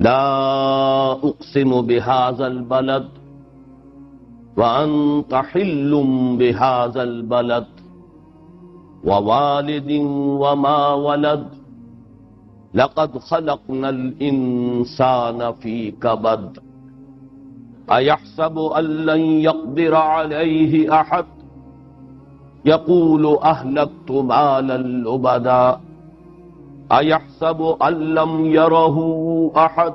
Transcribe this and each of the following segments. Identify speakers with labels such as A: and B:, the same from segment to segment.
A: لا اقسم بهذا البلد وانت حل بهذا البلد ووالد وما ولد لقد خلقنا الانسان في كبد ايحسب ان لن يقدر عليه احد يقول اهلكت مالا لبدا ايحسب ان لم يره احد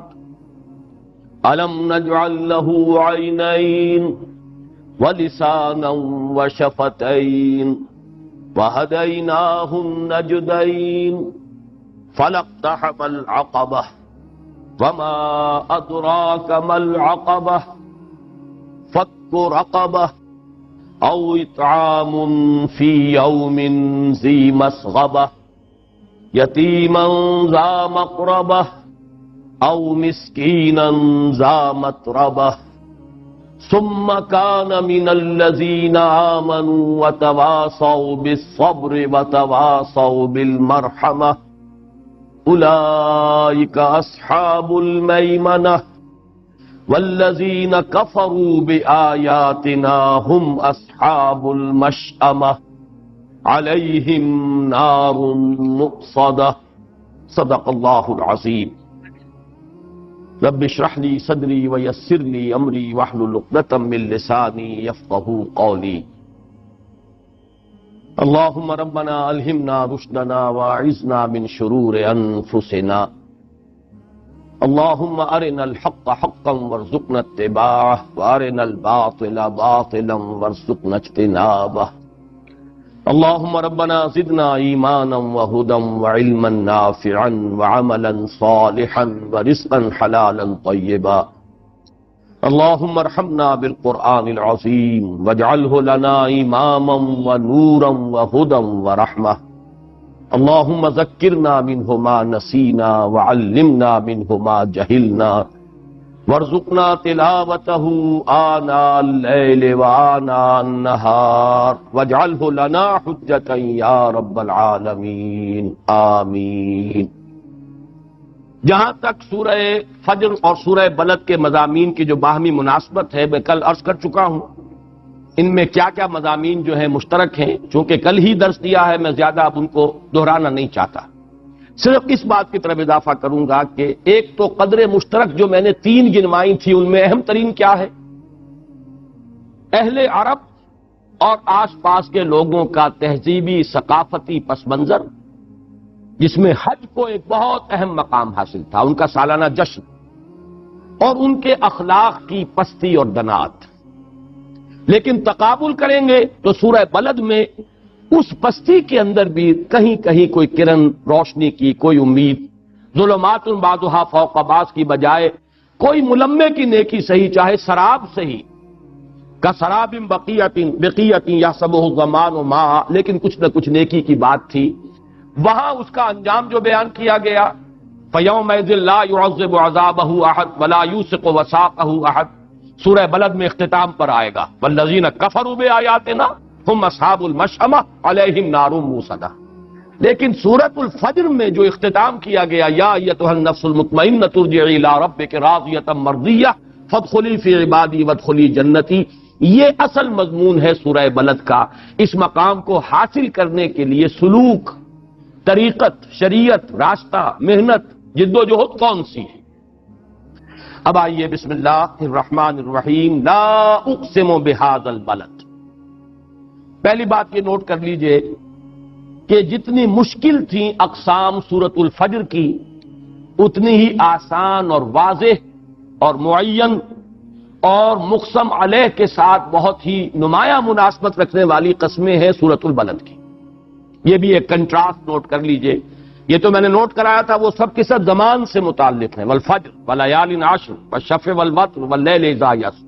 A: الم نجعل له عينين ولسانا وشفتين وهديناه النجدين فلاقتحم العقبة وما أدراك ما العقبة فك رقبة أو إطعام في يوم ذي مسغبة يتيما ذا مقربة أو مسكينا ذا متربة ثم كان من الذين آمنوا وتواصوا بالصبر وتواصوا بالمرحمة أولئك أصحاب الميمنة والذين كفروا بآياتنا هم أصحاب المشأمة عليهم نار مؤصدة صدق الله العظيم رب اشرح لي صدري ويسر لي امري واحلل عقدة من لساني يفقهوا قولي اللهم ربنا الهمنا رشدنا واعذنا من شرور انفسنا اللهم ارنا الحق حقا وارزقنا اتباعه وارنا الباطل باطلا وارزقنا اجتنابه اللهم ربنا زدنا ایمانا وهدى وعلما نافعا وعملا صالحا ورزقا حلالا طيبا اللهم ارحمنا بالقرآن العظيم واجعله لنا اماما ونورا وهدى ورحمة اللهم ذكرنا منه ما نسينا وعلمنا منه ما جهلنا وارزقنا تلاوته آناء الليل وآناء النهار واجعله لنا حجة يا رب العالمین آمین۔ جہاں تک سورہ فجر اور سورہ بلد کے مضامین کی جو باہمی مناسبت ہے میں کل عرض کر چکا ہوں، ان میں کیا کیا مضامین جو ہیں مشترک ہیں، چونکہ کل ہی درس دیا ہے میں زیادہ اب ان کو دہرانا نہیں چاہتا، صرف اس بات کی طرف اضافہ کروں گا کہ ایک تو قدر مشترک جو میں نے 3 گنوائی تھی ان میں اہم ترین کیا ہے؟ اہل عرب اور آس پاس کے لوگوں کا تہذیبی ثقافتی پس منظر، جس میں حج کو ایک بہت اہم مقام حاصل تھا، ان کا سالانہ جشن، اور ان کے اخلاق کی پستی اور دنات۔ لیکن تقابل کریں گے تو سورہ بلد میں اس پستی کے اندر بھی کہیں کہیں کوئی کرن روشنی کی، کوئی امید، ظلمات بعضها فوق بعض کی بجائے کوئی ملمے کی نیکی صحیح، چاہے سراب صحیح، کسراب بقیۃ یحسبہ الظمآن ماء، لیکن کچھ نہ کچھ نیکی کی بات تھی۔ وہاں اس کا انجام جو بیان کیا گیا فَيَوْمَئِذٍ لَا يُعَذِّبُ عَذَابَهُ أَحَدٌ وَلَا يُوثِقُ وَثَاقَهُ أَحَدٌ، سورہ بلد میں اختتام پر آئے گا وَالَّذِينَ كَفَرُوا بِآيَاتِنَا ہم اصحاب المشأمہ علیہم نار موصدہ۔ لیکن سورۃ الفجر میں جو اختتام کیا گیا یا ایتھا النفس المطمئنۃ ارجعی الی ربک راضیۃ مرضیہ فادخلی فی عبادی وادخلی جنتی، یہ اصل مضمون ہے سورہ بلد کا۔ اس مقام کو حاصل کرنے کے لیے سلوک، طریقت، شریعت، راستہ، محنت، جد و جہد کون سی ہے؟ اب آئیے بسم اللہ الرحمن الرحیم۔ لا اقسم بہذا البلد، پہلی بات یہ نوٹ کر لیجئے کہ جتنی مشکل تھیں اقسام سورۃ الفجر کی، اتنی ہی آسان اور واضح اور معین اور مقسم علیہ کے ساتھ بہت ہی نمایاں مناسبت رکھنے والی قسمیں ہیں سورۃ البلد کی۔ یہ بھی ایک کنٹراسٹ نوٹ کر لیجئے۔ یہ تو میں نے نوٹ کرایا تھا وہ سب کے سب زمان سے متعلق ہیں، والفجر ولیال عشر والشفع والوتر واللیل اذا یسر،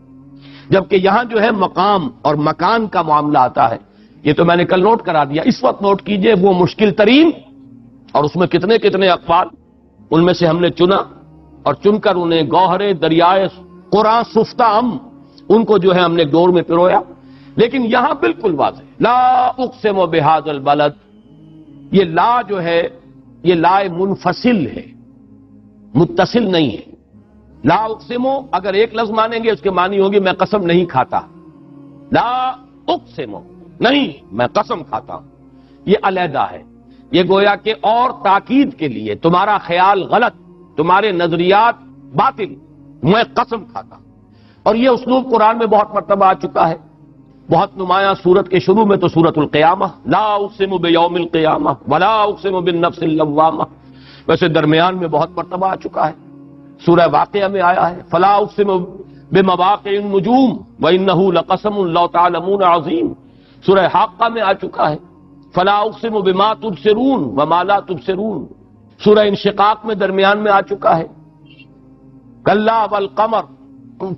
A: جبکہ یہاں جو ہے مقام اور مکان کا معاملہ آتا ہے، یہ تو میں نے کل نوٹ کرا دیا۔ اس وقت نوٹ کیجئے وہ مشکل ترین، اور اس میں کتنے کتنے اقوال، ان میں سے ہم نے چنا اور چن کر انہیں گوہرے دریائے قرآن سفتہ ان کو جو ہے ہم نے ڈور میں پرویا، لیکن یہاں بالکل واضح لا اقسم بہذا البلد، یہ لا جو ہے یہ لا منفصل ہے، متصل نہیں ہے، لا اقسمو اگر ایک لفظ مانیں گے اس کے معنی ہوگی میں قسم نہیں کھاتا. لا اقسمو نہیں میں قسم کھاتا ہوں، یہ علیحدہ ہے. یہ گویا کہ اور تاکید کے لیے تمہارا خیال غلط، تمہارے نظریات باطل، میں قسم کھاتا ہوں. اور یہ اسلوب قرآن میں بہت مرتبہ آ چکا ہے، بہت نمایاں. سورت کے شروع میں تو سورت القیامہ، لا اقسم بیوم القیامہ ولا اقسم بالنفس اللوامہ، ویسے درمیان میں بہت مرتبہ آ چکا ہے. سورہ واقعہ میں آیا ہے فلا اقسم بمواقع النجوم وانہ لقسم لو تعلمون عظیم. سورہ حاقہ میں آ چکا ہے فلا اقسم بما تبصرون وما لا تبصرون. سورہ انشقاق میں درمیان میں آ چکا ہے کلا والقمر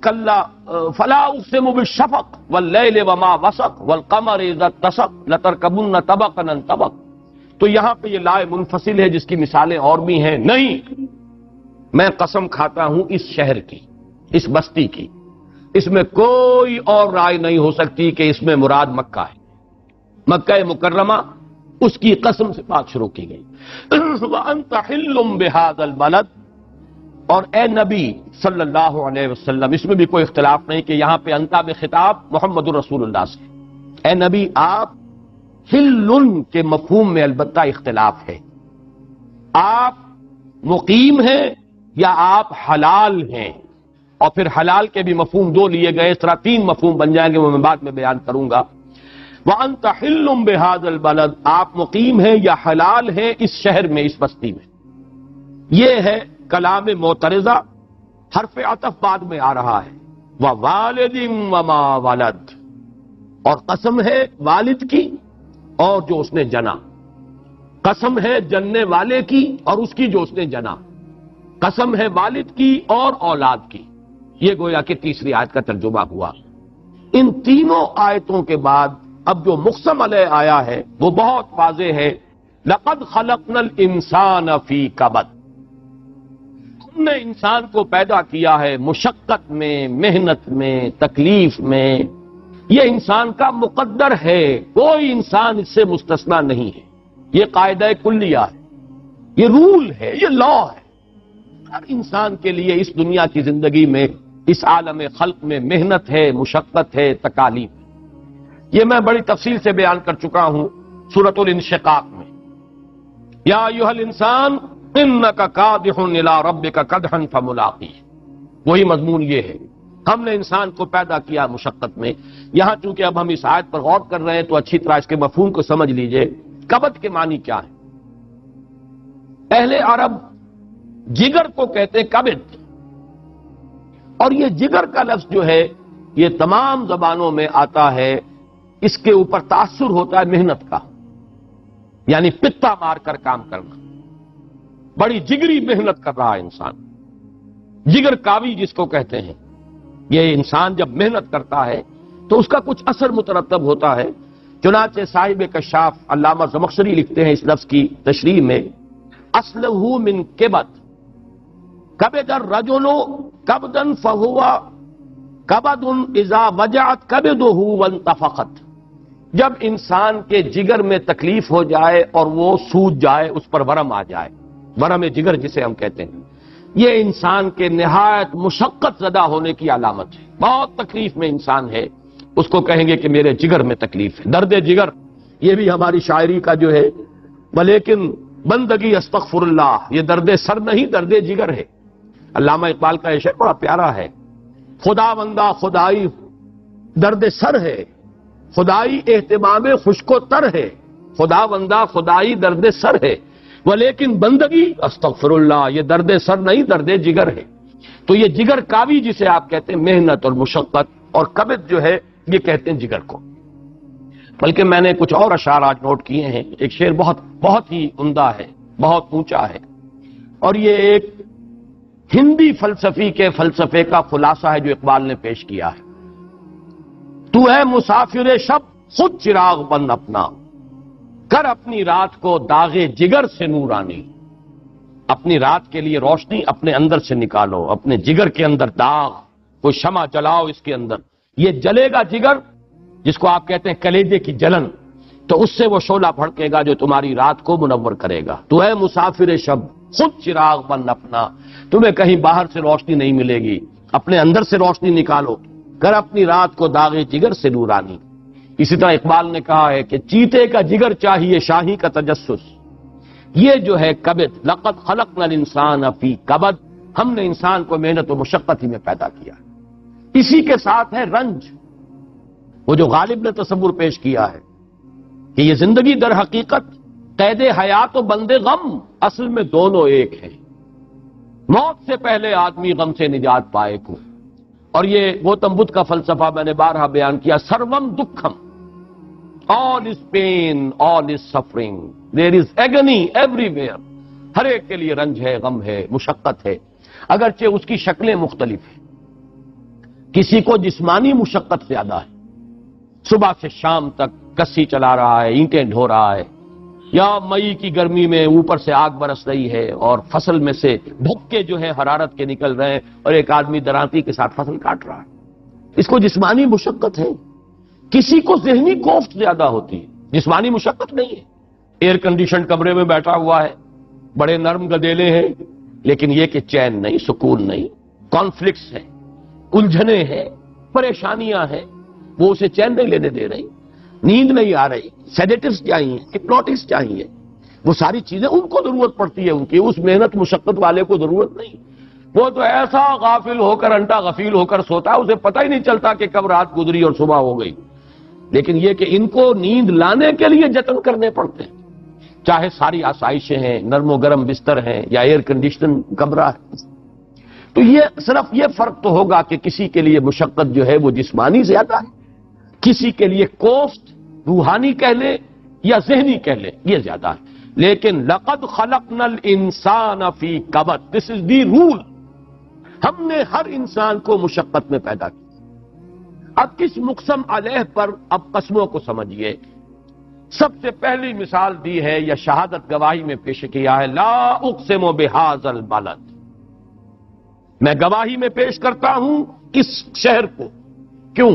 A: کلا فلا اقسم بالشفق واللیل وما وسق والقمر اذا اتسق لترکبن طبقا عن طبق. تو یہاں پہ یہ لائے منفصل ہے جس کی مثالیں اور بھی ہیں. نہیں، میں قسم کھاتا ہوں اس شہر کی، اس بستی کی، اس میں کوئی اور رائے نہیں ہو سکتی کہ اس میں مراد مکہ ہے. مکہ مکرمہ، اس کی قسم سے بات شروع کی گئی. وَأَنْتَ حِلٌّ بِهَذَا الْبَلَدِ، اور اے نبی صلی اللہ علیہ وسلم، اس میں بھی کوئی اختلاف نہیں کہ یہاں پہ انتا میں خطاب محمد رسول اللہ سے. اے نبی آپ حلٌ کے مفہوم میں البتہ اختلاف ہے. آپ مقیم ہیں یا آپ حلال ہیں؟ اور پھر حلال کے بھی مفہوم دو لیے گئے، اس طرح تین مفہوم بن جائیں گے، وہ میں بعد میں بیان کروں گا. وَأَنْتَ حِلٌّ بِهَذَا الْبَلَدِ، آپ مقیم ہیں یا حلال ہیں اس شہر میں، اس بستی میں. یہ ہے کلام معترضہ، حرف عطف بعد میں آ رہا ہے. وَوَالِدٍ وَمَا وَلَدَ، اور قسم ہے والد کی اور جو اس نے جنا. قسم ہے جننے والے کی اور اس کی جو اس نے جنا. قسم ہے والد کی اور اولاد کی. یہ گویا کہ تیسری آیت کا ترجمہ ہوا. ان تینوں آیتوں کے بعد اب جو مقسم علیہ آیا ہے وہ بہت واضح ہے. لَقَدْ خَلَقْنَا الْإِنسَانَ فِي كَبَدٍ، ہم نے انسان کو پیدا کیا ہے مشقت میں، محنت میں، تکلیف میں. یہ انسان کا مقدر ہے، کوئی انسان اس سے مستثنا نہیں ہے. یہ قاعدہ کلیہ ہے، یہ رول ہے، یہ لا ہے. ہر انسان کے لیے اس دنیا کی زندگی میں، اس عالم خلق میں محنت ہے، مشقت ہے، تکالیف ہے. یہ میں بڑی تفصیل سے بیان کر چکا ہوں سورۃ الانشقاق میں. یا ایھا الانسان انک کادح الی ربک کدحا فملاقیہ، وہی مضمون یہ ہے. ہم نے انسان کو پیدا کیا مشقت میں. یہاں چونکہ اب ہم اس آیت پر غور کر رہے ہیں تو اچھی طرح اس کے مفہوم کو سمجھ لیجئے. کبد کے معنی کیا ہے؟ اہل عرب جگر کو کہتے کبد، اور یہ جگر کا لفظ جو ہے یہ تمام زبانوں میں آتا ہے. اس کے اوپر تاثر ہوتا ہے محنت کا، یعنی پتا مار کر کام کرنا. بڑی جگری محنت کر رہا ہے انسان، جگر کاوی جس کو کہتے ہیں. یہ انسان جب محنت کرتا ہے تو اس کا کچھ اثر مترتب ہوتا ہے. چنانچہ صاحب کشاف علامہ زمخشری لکھتے ہیں اس لفظ کی تشریح میں، اصلہ من کبد، کبد الرجل کبدا فہو کبد اذا وجعت کبدہ وانتفخت. جب انسان کے جگر میں تکلیف ہو جائے اور وہ سوج جائے، اس پر ورم آ جائے، ورم جگر جسے ہم کہتے ہیں، یہ انسان کے نہایت مشقت زدہ ہونے کی علامت ہے. بہت تکلیف میں انسان ہے، اس کو کہیں گے کہ میرے جگر میں تکلیف ہے. درد جگر یہ بھی ہماری شاعری کا جو ہے، ولیکن بندگی استغفر اللہ، یہ درد سر نہیں، درد جگر ہے. علامہ اقبال کا یہ شعر بڑا پیارا ہے. خدا بندہ خدائی درد سر ہے، خدائی اہتمام خشک و تر ہے. خدا بندہ خدائی درد سر ہے، ولیکن بندگی استغفر اللہ، یہ درد سر نہیں، درد جگر ہے. تو یہ جگر کاوی جسے آپ کہتے ہیں محنت اور مشقت، اور کبد جو ہے یہ کہتے ہیں جگر کو. بلکہ میں نے کچھ اور اشعار آج نوٹ کیے ہیں. ایک شعر بہت ہی عمدہ ہے، بہت اونچا ہے، اور یہ ایک ہندی فلسفی کے فلسفے کا خلاصہ ہے جو اقبال نے پیش کیا ہے. تو ہے مسافر شب خود چراغ بن اپنا، کر اپنی رات کو داغ جگر سے نورانی. اپنی رات کے لیے روشنی اپنے اندر سے نکالو، اپنے جگر کے اندر داغ، کوئی شمع جلاؤ اس کے اندر. یہ جلے گا جگر، جس کو آپ کہتے ہیں کلیجے کی جلن، تو اس سے وہ شعلہ بھڑکے گا جو تمہاری رات کو منور کرے گا۔ تو اے مسافر شب، خود چراغ بن اپنا، تمہیں کہیں باہر سے روشنی نہیں ملے گی، اپنے اندر سے روشنی نکالو، کر اپنی رات کو داغ جگر سے نورانی۔ اسی طرح اقبال نے کہا ہے کہ چیتے کا جگر چاہیے شاہی کا تجسس، یہ جو ہے کبد، لقد خلقنا الانسان فی کبد، ہم نے انسان کو محنت و مشقت ہی میں پیدا کیا۔ اسی کے ساتھ ہے رنج، وہ جو غالب نے تصور پیش کیا ہے کہ یہ زندگی در حقیقت قید حیات و بند غم، اصل میں دونوں ایک ہیں۔ موت سے پہلے آدمی غم سے نجات پائے کو، اور یہ گوتم بدھ کا فلسفہ میں نے بارہا بیان کیا، سروم دکھم، all is pain, all is suffering, there is agony everywhere، ہر ایک کے لیے رنج ہے، غم ہے، مشقت ہے، اگرچہ اس کی شکلیں مختلف ہیں۔ کسی کو جسمانی مشقت زیادہ ہے، صبح سے شام تک کسی چلا رہا ہے، اینٹیں ڈھو رہا ہے، یا مئی کی گرمی میں اوپر سے آگ برس رہی ہے اور فصل میں سے دھبکے جو ہے حرارت کے نکل رہے ہیں، اور ایک آدمی درانتی کے ساتھ فصل کاٹ رہا ہے، اس کو جسمانی مشقت ہے۔ کسی کو ذہنی کوفت زیادہ ہوتی ہے، جسمانی مشقت نہیں ہے، ایئر کنڈیشن کمرے میں بیٹھا ہوا ہے، بڑے نرم گدیلے ہیں، لیکن یہ کہ چین نہیں، سکون نہیں، کانفلکٹس ہیں، الجھنیں ہیں، پریشانیاں ہیں، وہ اسے چین نہیں لینے دے رہی، نیند نہیں آ رہی، سیڈیٹیوز چاہیے، ہپنوٹکس چاہیے، وہ ساری چیزیں ان کو ضرورت پڑتی ہے، ان کی اس محنت مشقت والے کو ضرورت نہیں۔ وہ تو ایسا غافل ہو کر، انٹا غفیل ہو کر سوتا ہے، اسے پتہ ہی نہیں چلتا کہ کب رات گزری اور صبح ہو گئی۔ لیکن یہ کہ ان کو نیند لانے کے لیے جتن کرنے پڑتے ہیں، چاہے ساری آسائشیں ہیں، نرم و گرم بستر ہیں، یا ایئر کنڈیشن کمرہ ہے۔ تو یہ صرف یہ فرق تو ہوگا کہ کسی کے لیے مشقت جو ہے وہ جسمانی زیادہ ہے، کسی کے لیے کوفت روحانی کہہ لیں یا ذہنی کہہ لیں یہ زیادہ ہے۔ لیکن لقد خلقنا الانسان فی کبد، دس از دی رول، ہم نے ہر انسان کو مشقت میں پیدا کیا۔ اب کس مقسم علیہ پر اب قسموں کو سمجھیے۔ سب سے پہلی مثال دی ہے یا شہادت گواہی میں پیش کیا ہے، لا اقسم بہذا البلد، میں گواہی میں پیش کرتا ہوں اس شہر کو۔ کیوں؟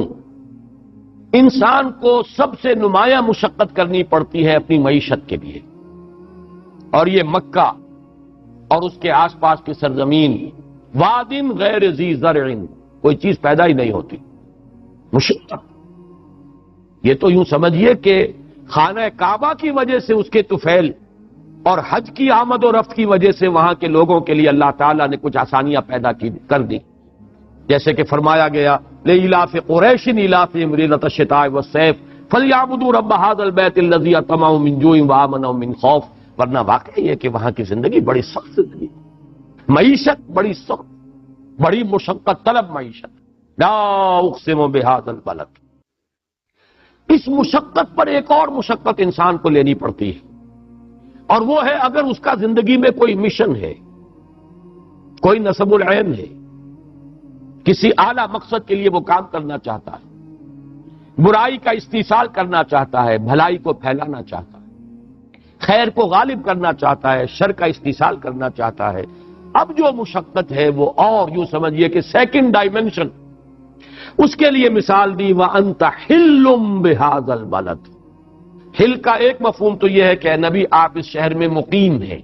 A: انسان کو سب سے نمایاں مشقت کرنی پڑتی ہے اپنی معیشت کے لیے، اور یہ مکہ اور اس کے آس پاس کی سرزمین، وادٍ غیر ذی زرع، کوئی چیز پیدا ہی نہیں ہوتی، مشقت۔ یہ تو یوں سمجھیے کہ خانہ کعبہ کی وجہ سے اس کے طفیل اور حج کی آمد و رفت کی وجہ سے وہاں کے لوگوں کے لیے اللہ تعالیٰ نے کچھ آسانیاں پیدا کر دی، جیسے کہ فرمایا گیا لإِلاف قریش إِلَافِهِمْ رِحْلَةَ الشِّتَاءِ وَالصَّيْفِ فَلْيَعْبُدُوا رَبَّ هَذَا الْبَيْتِ الَّذِي أَطْعَمَهُم مِّن جُوعٍ وَآمَنَهُم مِّن خَوْفٍ۔ ورنہ واقعی یہ کہ وہاں کی زندگی بڑی سخت زندگی، معیشت بڑی سخت، بڑی مشقت طلب معیشت۔ لا اقسم بهذا البلد، اس مشقت پر ایک اور مشقت انسان کو لینی پڑتی ہے، اور وہ ہے اگر اس کا زندگی میں کوئی مشن ہے، کوئی نصب العین ہے، کسی اعلیٰ مقصد کے لیے وہ کام کرنا چاہتا ہے، برائی کا استیصال کرنا چاہتا ہے، بھلائی کو پھیلانا چاہتا ہے، خیر کو غالب کرنا چاہتا ہے، شر کا استیصال کرنا چاہتا ہے، اب جو مشقت ہے وہ اور یوں سمجھیے کہ سیکنڈ ڈائمنشن، اس کے لیے مثال دی وَأَنْتَ حِلٌّ بِهَذَا الْبَلَدِ۔ حل کا ایک مفہوم تو یہ ہے کہ اے نبی آپ اس شہر میں مقیم ہیں،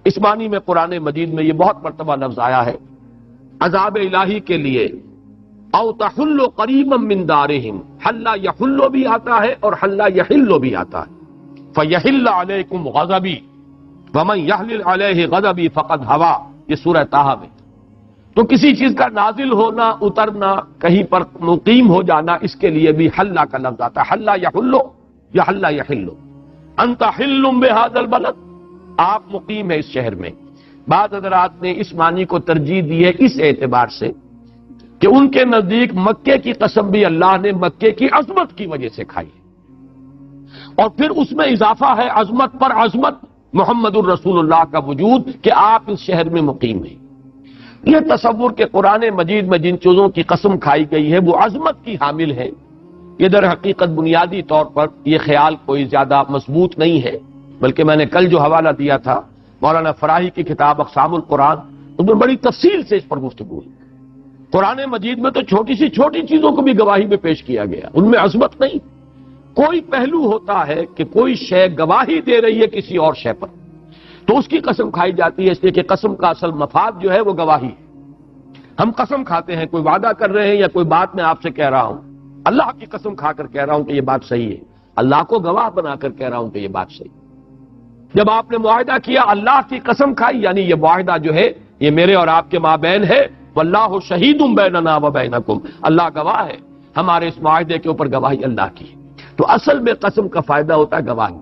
A: اس معنی میں قرآن مجید میں یہ بہت مرتبہ لفظ آیا ہے عذاب الہی کے لیے، او تحل قریبا من دارہم، حل یحل بھی آتا ہے اور حل یحل بھی آتا ہے، فیحل علیکم غضبی ومن یحلل علیہ غضبی فقد ہوا، یہ سورہ طٰہٰ میں۔ تو کسی چیز کا نازل ہونا، اترنا، کہیں پر مقیم ہو جانا، اس کے لیے بھی حل کا لفظ آتا ہے، حل یحل یا حل یحل۔ انت حل بہذا البلد، آپ مقیم ہیں اس شہر میں۔ بعض حضرات نے اس معنی کو ترجیح دی ہے اس اعتبار سے کہ ان کے نزدیک مکے کی قسم بھی اللہ نے مکے کی عظمت کی وجہ سے کھائی ہے، اور پھر اس میں اضافہ ہے عظمت پر عظمت، محمد الرسول اللہ کا وجود، کہ آپ اس شہر میں مقیم ہیں۔ یہ تصور کہ قرآن مجید میں جن چیزوں کی قسم کھائی گئی ہے وہ عظمت کی حامل ہے، یہ در حقیقت بنیادی طور پر یہ خیال کوئی زیادہ مضبوط نہیں ہے، بلکہ میں نے کل جو حوالہ دیا تھا مولانا فراہی کی کتاب اقسام القرآن، اس میں بڑی تفصیل سے اس پر گفتگو ہے۔ قرآن مجید میں تو چھوٹی سی چھوٹی چیزوں کو بھی گواہی میں پیش کیا گیا، ان میں عظمت نہیں، کوئی پہلو ہوتا ہے کہ کوئی شے گواہی دے رہی ہے کسی اور شے پر، تو اس کی قسم کھائی جاتی ہے، اس لیے کہ قسم کا اصل مفاد جو ہے وہ گواہی ہے۔ ہم قسم کھاتے ہیں، کوئی وعدہ کر رہے ہیں یا کوئی بات میں آپ سے کہہ رہا ہوں، اللہ کی قسم کھا کر کہہ رہا ہوں کہ یہ بات صحیح ہے، اللہ کو گواہ بنا کر کہہ رہا ہوں کہ یہ بات صحیح ہے۔ جب آپ نے معاہدہ کیا، اللہ کی قسم کھائی، یعنی یہ معاہدہ جو ہے یہ میرے اور آپ کے مابین ہے، واللہ شہید بیننا و بینکم، اللہ گواہ ہے، ہمارے اس معاہدے کے اوپر گواہی اللہ کی ہے۔ تو اصل میں قسم کا فائدہ ہوتا ہے گواہی،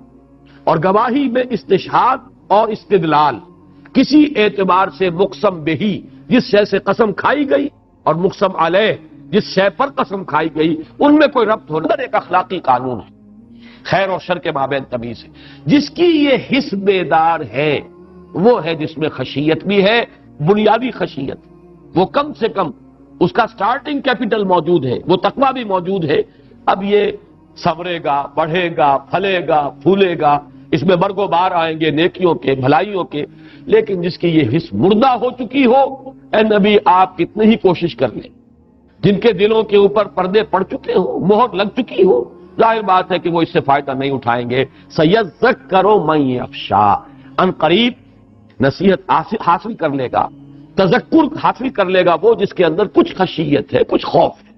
A: اور گواہی میں استشہاد اور استدلال، کسی اعتبار سے مقسم بہی جس شے سے قسم کھائی گئی اور مقسم علیہ جس شے پر قسم کھائی گئی، ان میں کوئی ربط ہونا ایک اخلاقی قانون ہے، خیر اور شر کے مابین تمیز ہے۔ جس کی یہ حس بیدار ہے وہ ہے جس میں خشیت بھی ہے، بنیادی خشیت، وہ کم سے کم اس کا سٹارٹنگ کیپٹل موجود ہے، وہ تقویٰ بھی موجود ہے۔ اب یہ سنورے گا، بڑھے گا، پھلے گا، پھولے گا، اس میں برگ و بار آئیں گے نیکیوں کے، بھلائیوں کے، لیکن جس کی یہ حس مردہ ہو چکی ہو، اے نبی آپ کتنی ہی کوشش کر لیں، جن کے دلوں کے اوپر پردے پڑ چکے ہو، مہر لگ چکی ہو، ظاہر بات ہے کہ وہ اس سے فائدہ نہیں اٹھائیں گے۔ سَيَذَّكَّرُ مَن يَخْشَىٰ، ان قریب نصیحت حاصل کر لے گا، تذکر حاصل کر لے گا وہ جس کے اندر کچھ خشیت ہے، کچھ خوف ہے،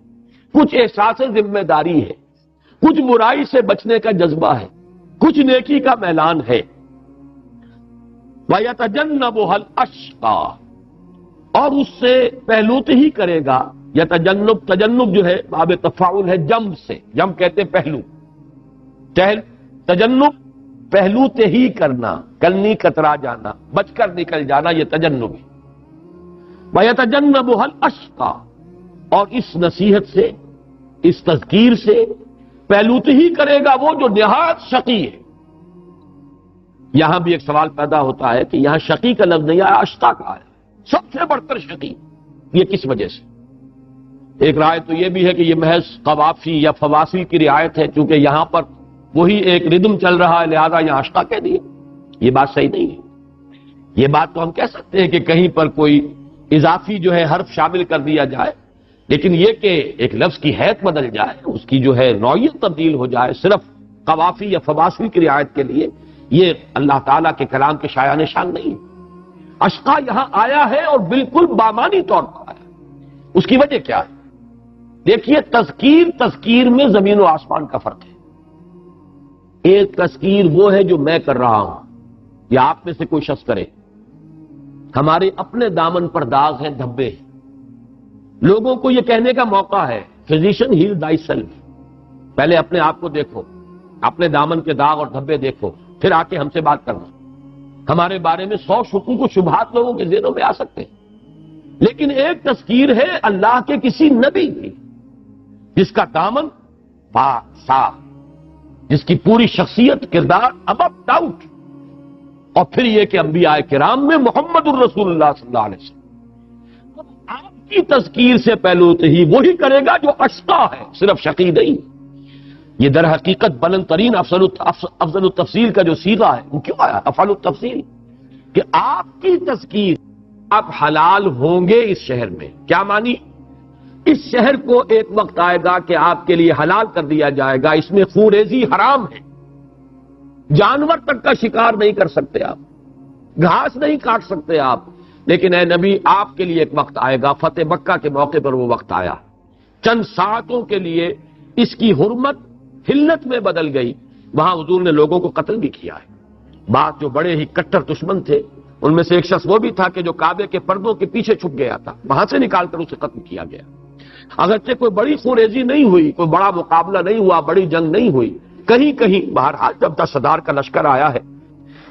A: کچھ احساس ذمہ داری ہے، کچھ برائی سے بچنے کا جذبہ ہے، کچھ نیکی کا میلان ہے۔ وَيَتَجَنَّبُهَا الْأَشْقَىٰ، اور اس سے پہلوت ہی کرے گا۔ تجنب جو ہے باب تفاعل ہے جم سے، جم کہتے ہیں پہلو، تجنب پہلوت ہی کرنا، کلنی کترا جانا، بچ کر نکل جانا، یہ تجنب ہے۔ وَيَتَجَنَّبُهَا الْأَشْقَىٰ، اور اس نصیحت سے، اس تذکیر سے پہلوت ہی کرے گا وہ جو نہایت شقی ہے۔ یہاں بھی ایک سوال پیدا ہوتا ہے کہ یہاں شقی کا لفظ نہیں آیا، اشقا کا ہے، سب سے بڑھ کر شقی، یہ کس وجہ سے؟ ایک رائے تو یہ بھی ہے کہ یہ محض قوافی یا فواصل کی رعایت ہے، چونکہ یہاں پر وہی ایک ردم چل رہا ہے، لہذا یہاں اشقا کہہ دیے، یہ بات صحیح نہیں ہے۔ یہ بات تو ہم کہہ سکتے ہیں کہ کہیں پر کوئی اضافی جو ہے حرف شامل کر دیا جائے، لیکن یہ کہ ایک لفظ کی حیت بدل جائے، اس کی جو ہے نوعیت تبدیل ہو جائے صرف قوافی یا فواصل کی رعایت کے لیے، یہ اللہ تعالیٰ کے کلام کے شایان نشان نہیں ہے۔ اشقا یہاں آیا ہے اور بالکل بامانی طور پر آیا، اس کی وجہ کیا ہے؟ دیکھیے، تذکیر میں زمین و آسمان کا فرق ہے۔ ایک تذکیر وہ ہے جو میں کر رہا ہوں یا آپ میں سے کوئی شخص کرے، ہمارے اپنے دامن پر داغ ہیں، دھبے ہیں، لوگوں کو یہ کہنے کا موقع ہے فزیشن ہیل تھائی سیلف، پہلے اپنے آپ کو دیکھو، اپنے دامن کے داغ اور دھبے دیکھو، پھر آ کے ہم سے بات کرنا۔ ہمارے بارے میں 100 شکوک و شبہات لوگوں کے ذہنوں میں آ سکتے ہیں، لیکن ایک تذکیر ہے اللہ کے کسی نبی کی جس کا دامن پاک صاف، جس کی پوری شخصیت، کردار ابو ڈاؤٹ، اور پھر یہ کہ انبیاء کرام میں محمد الرسول اللہ صلی اللہ علیہ وسلم۔ آپ کی تذکیر سے پہلو تو ہی وہی کرے گا جو اشقا ہے، صرف شقی نہیں۔ یہ در حقیقت بلند ترین افضل التفصیل کا جو صیغہ ہے، وہ کیوں آیا افعل التفصیل؟ کہ آپ کی تذکیر، آپ حلال ہوں گے اس شہر میں، کیا مانی؟ اس شہر کو ایک وقت آئے گا کہ آپ کے لیے حلال کر دیا جائے گا، اس میں خوریزی حرام ہے، جانور تک کا شکار نہیں کر سکتے آپ، گھاس نہیں کاٹ سکتے آپ، لیکن اے نبی آپ کے لیے ایک وقت آئے گا، فتح مکہ کے موقع پر وہ وقت آیا، چند ساعتوں کے لیے اس کی حرمت حلت میں بدل گئی، وہاں حضور نے لوگوں کو قتل بھی کیا ہے۔ بات جو بڑے ہی کٹر دشمن تھے، ان میں سے ایک شخص وہ بھی تھا کہ جو کعبے کے پردوں کے پیچھے چھپ گیا تھا، وہاں سے نکال کر اسے قتل کیا گیا۔ اگرچہ کوئی بڑی خوریزی نہیں ہوئی، کوئی بڑا مقابلہ نہیں ہوا، بڑی جنگ نہیں ہوئی، کہیں کہیں بہرحال جب 10,000 کا لشکر آیا ہے،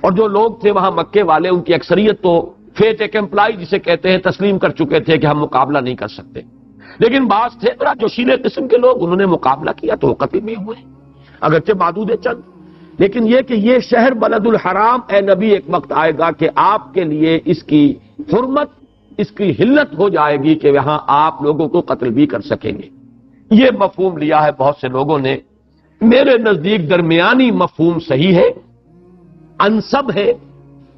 A: اور جو لوگ تھے وہاں مکے والے، ان کی اکثریت تو فیٹ ایک امپلائی جسے کہتے ہیں تسلیم کر چکے تھے کہ ہم مقابلہ نہیں کر سکتے، لیکن بعض تھے بڑا جوشیلے قسم کے لوگ، انہوں نے مقابلہ کیا تو وہ قتل بھی ہوئے، اگرچہ معدود چند۔ لیکن یہ کہ یہ شہر بلد الحرام، اے نبی ایک وقت آئے گا کہ آپ کے لیے اس کی حرمت، اس کی حلت ہو جائے گی کہ یہاں آپ لوگوں کو قتل بھی کر سکیں گے۔ یہ مفہوم لیا ہے بہت سے لوگوں نے، میرے نزدیک درمیانی مفہوم صحیح ہے، انسب ہے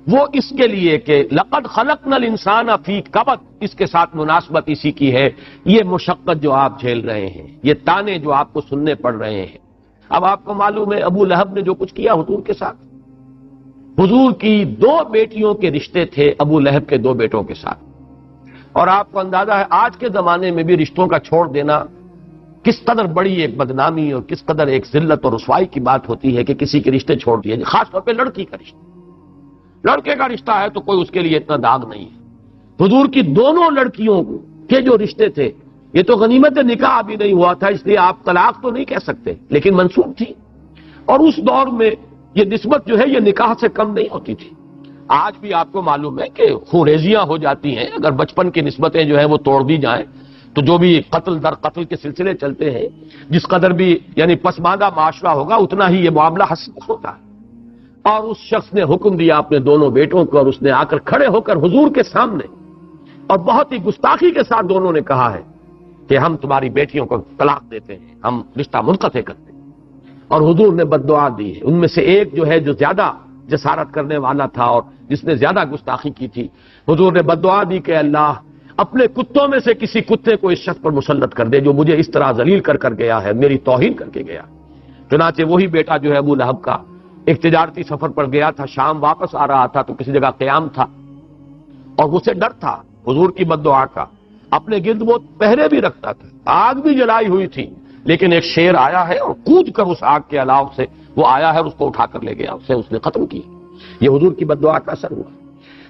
A: وہ اس کے لیے کہ لقد خلقنا الانسان فی کبد، اس کے ساتھ مناسبت اسی کی ہے، یہ مشقت جو آپ جھیل رہے ہیں، یہ تانے جو آپ کو سننے پڑ رہے ہیں، اب آپ کو معلوم ہے ابو لہب نے جو کچھ کیا حضور کے ساتھ، حضور کی 2 بیٹیوں کے رشتے تھے ابو لہب کے 2 بیٹوں کے ساتھ، اور آپ کو اندازہ ہے آج کے زمانے میں بھی رشتوں کا چھوڑ دینا کس قدر بڑی ایک بدنامی اور کس قدر ایک ذلت اور رسوائی کی بات ہوتی ہے کہ کسی کے رشتے چھوڑ دیے، خاص طور پہ لڑکی کا رشتہ۔ لڑکے کا رشتہ ہے تو کوئی اس کے لیے اتنا داغ نہیں ہے۔ حضور کی دونوں لڑکیوں کے جو رشتے تھے، یہ تو غنیمت نکاح بھی نہیں ہوا تھا، اس لیے آپ طلاق تو نہیں کہہ سکتے، لیکن منسوخ تھی، اور اس دور میں یہ نسبت جو ہے یہ نکاح سے کم نہیں ہوتی تھی۔ آج بھی آپ کو معلوم ہے کہ خوریزیاں ہو جاتی ہیں، اگر بچپن کی نسبتیں جو ہیں وہ توڑ دی جائیں تو جو بھی قتل در قتل کے سلسلے چلتے ہیں، جس قدر بھی یعنی پسماندہ معاشرہ ہوگا اتنا ہی یہ معاملہ حساس ہوتا ہے۔ اور اس شخص نے حکم دیا اپنے دونوں بیٹوں کو، اور اس نے آ کر کھڑے ہو کر حضور کے سامنے اور بہت ہی گستاخی کے ساتھ دونوں نے کہا ہے کہ ہم تمہاری بیٹیوں کو طلاق دیتے ہیں، ہم رشتہ منقطع کرتے ہیں۔ اور حضور نے بد دعا دی ہے۔ ان میں سے ایک جو ہے جو زیادہ جسارت کرنے والا تھا اور جس نے زیادہ گستاخی کی تھی، حضور نے بد دعا دی کہ اللہ اپنے کتوں میں سے کسی کتے کو اس شخص پر مسلط کر دے جو مجھے اس طرح ذلیل کر کر گیا ہے، میری توہین کر کے گیا۔ چنانچہ وہی بیٹا جو ہے ابو لہب کا ایک تجارتی سفر پر گیا تھا، شام واپس آ رہا تھا تو کسی جگہ قیام تھا اور اسے ڈر تھا حضور کی بد دعا کا، اپنے گرد وہ پہرے بھی رکھتا تھا، آگ بھی جلائی ہوئی تھی، لیکن ایک شیر آیا ہے اور کود کر اس آگ کے علاوہ سے وہ آیا ہے اور اس کو اٹھا کر لے گیا، اسے اس نے ختم کیا۔ یہ حضور کی بد دعا کا اثر ہوا۔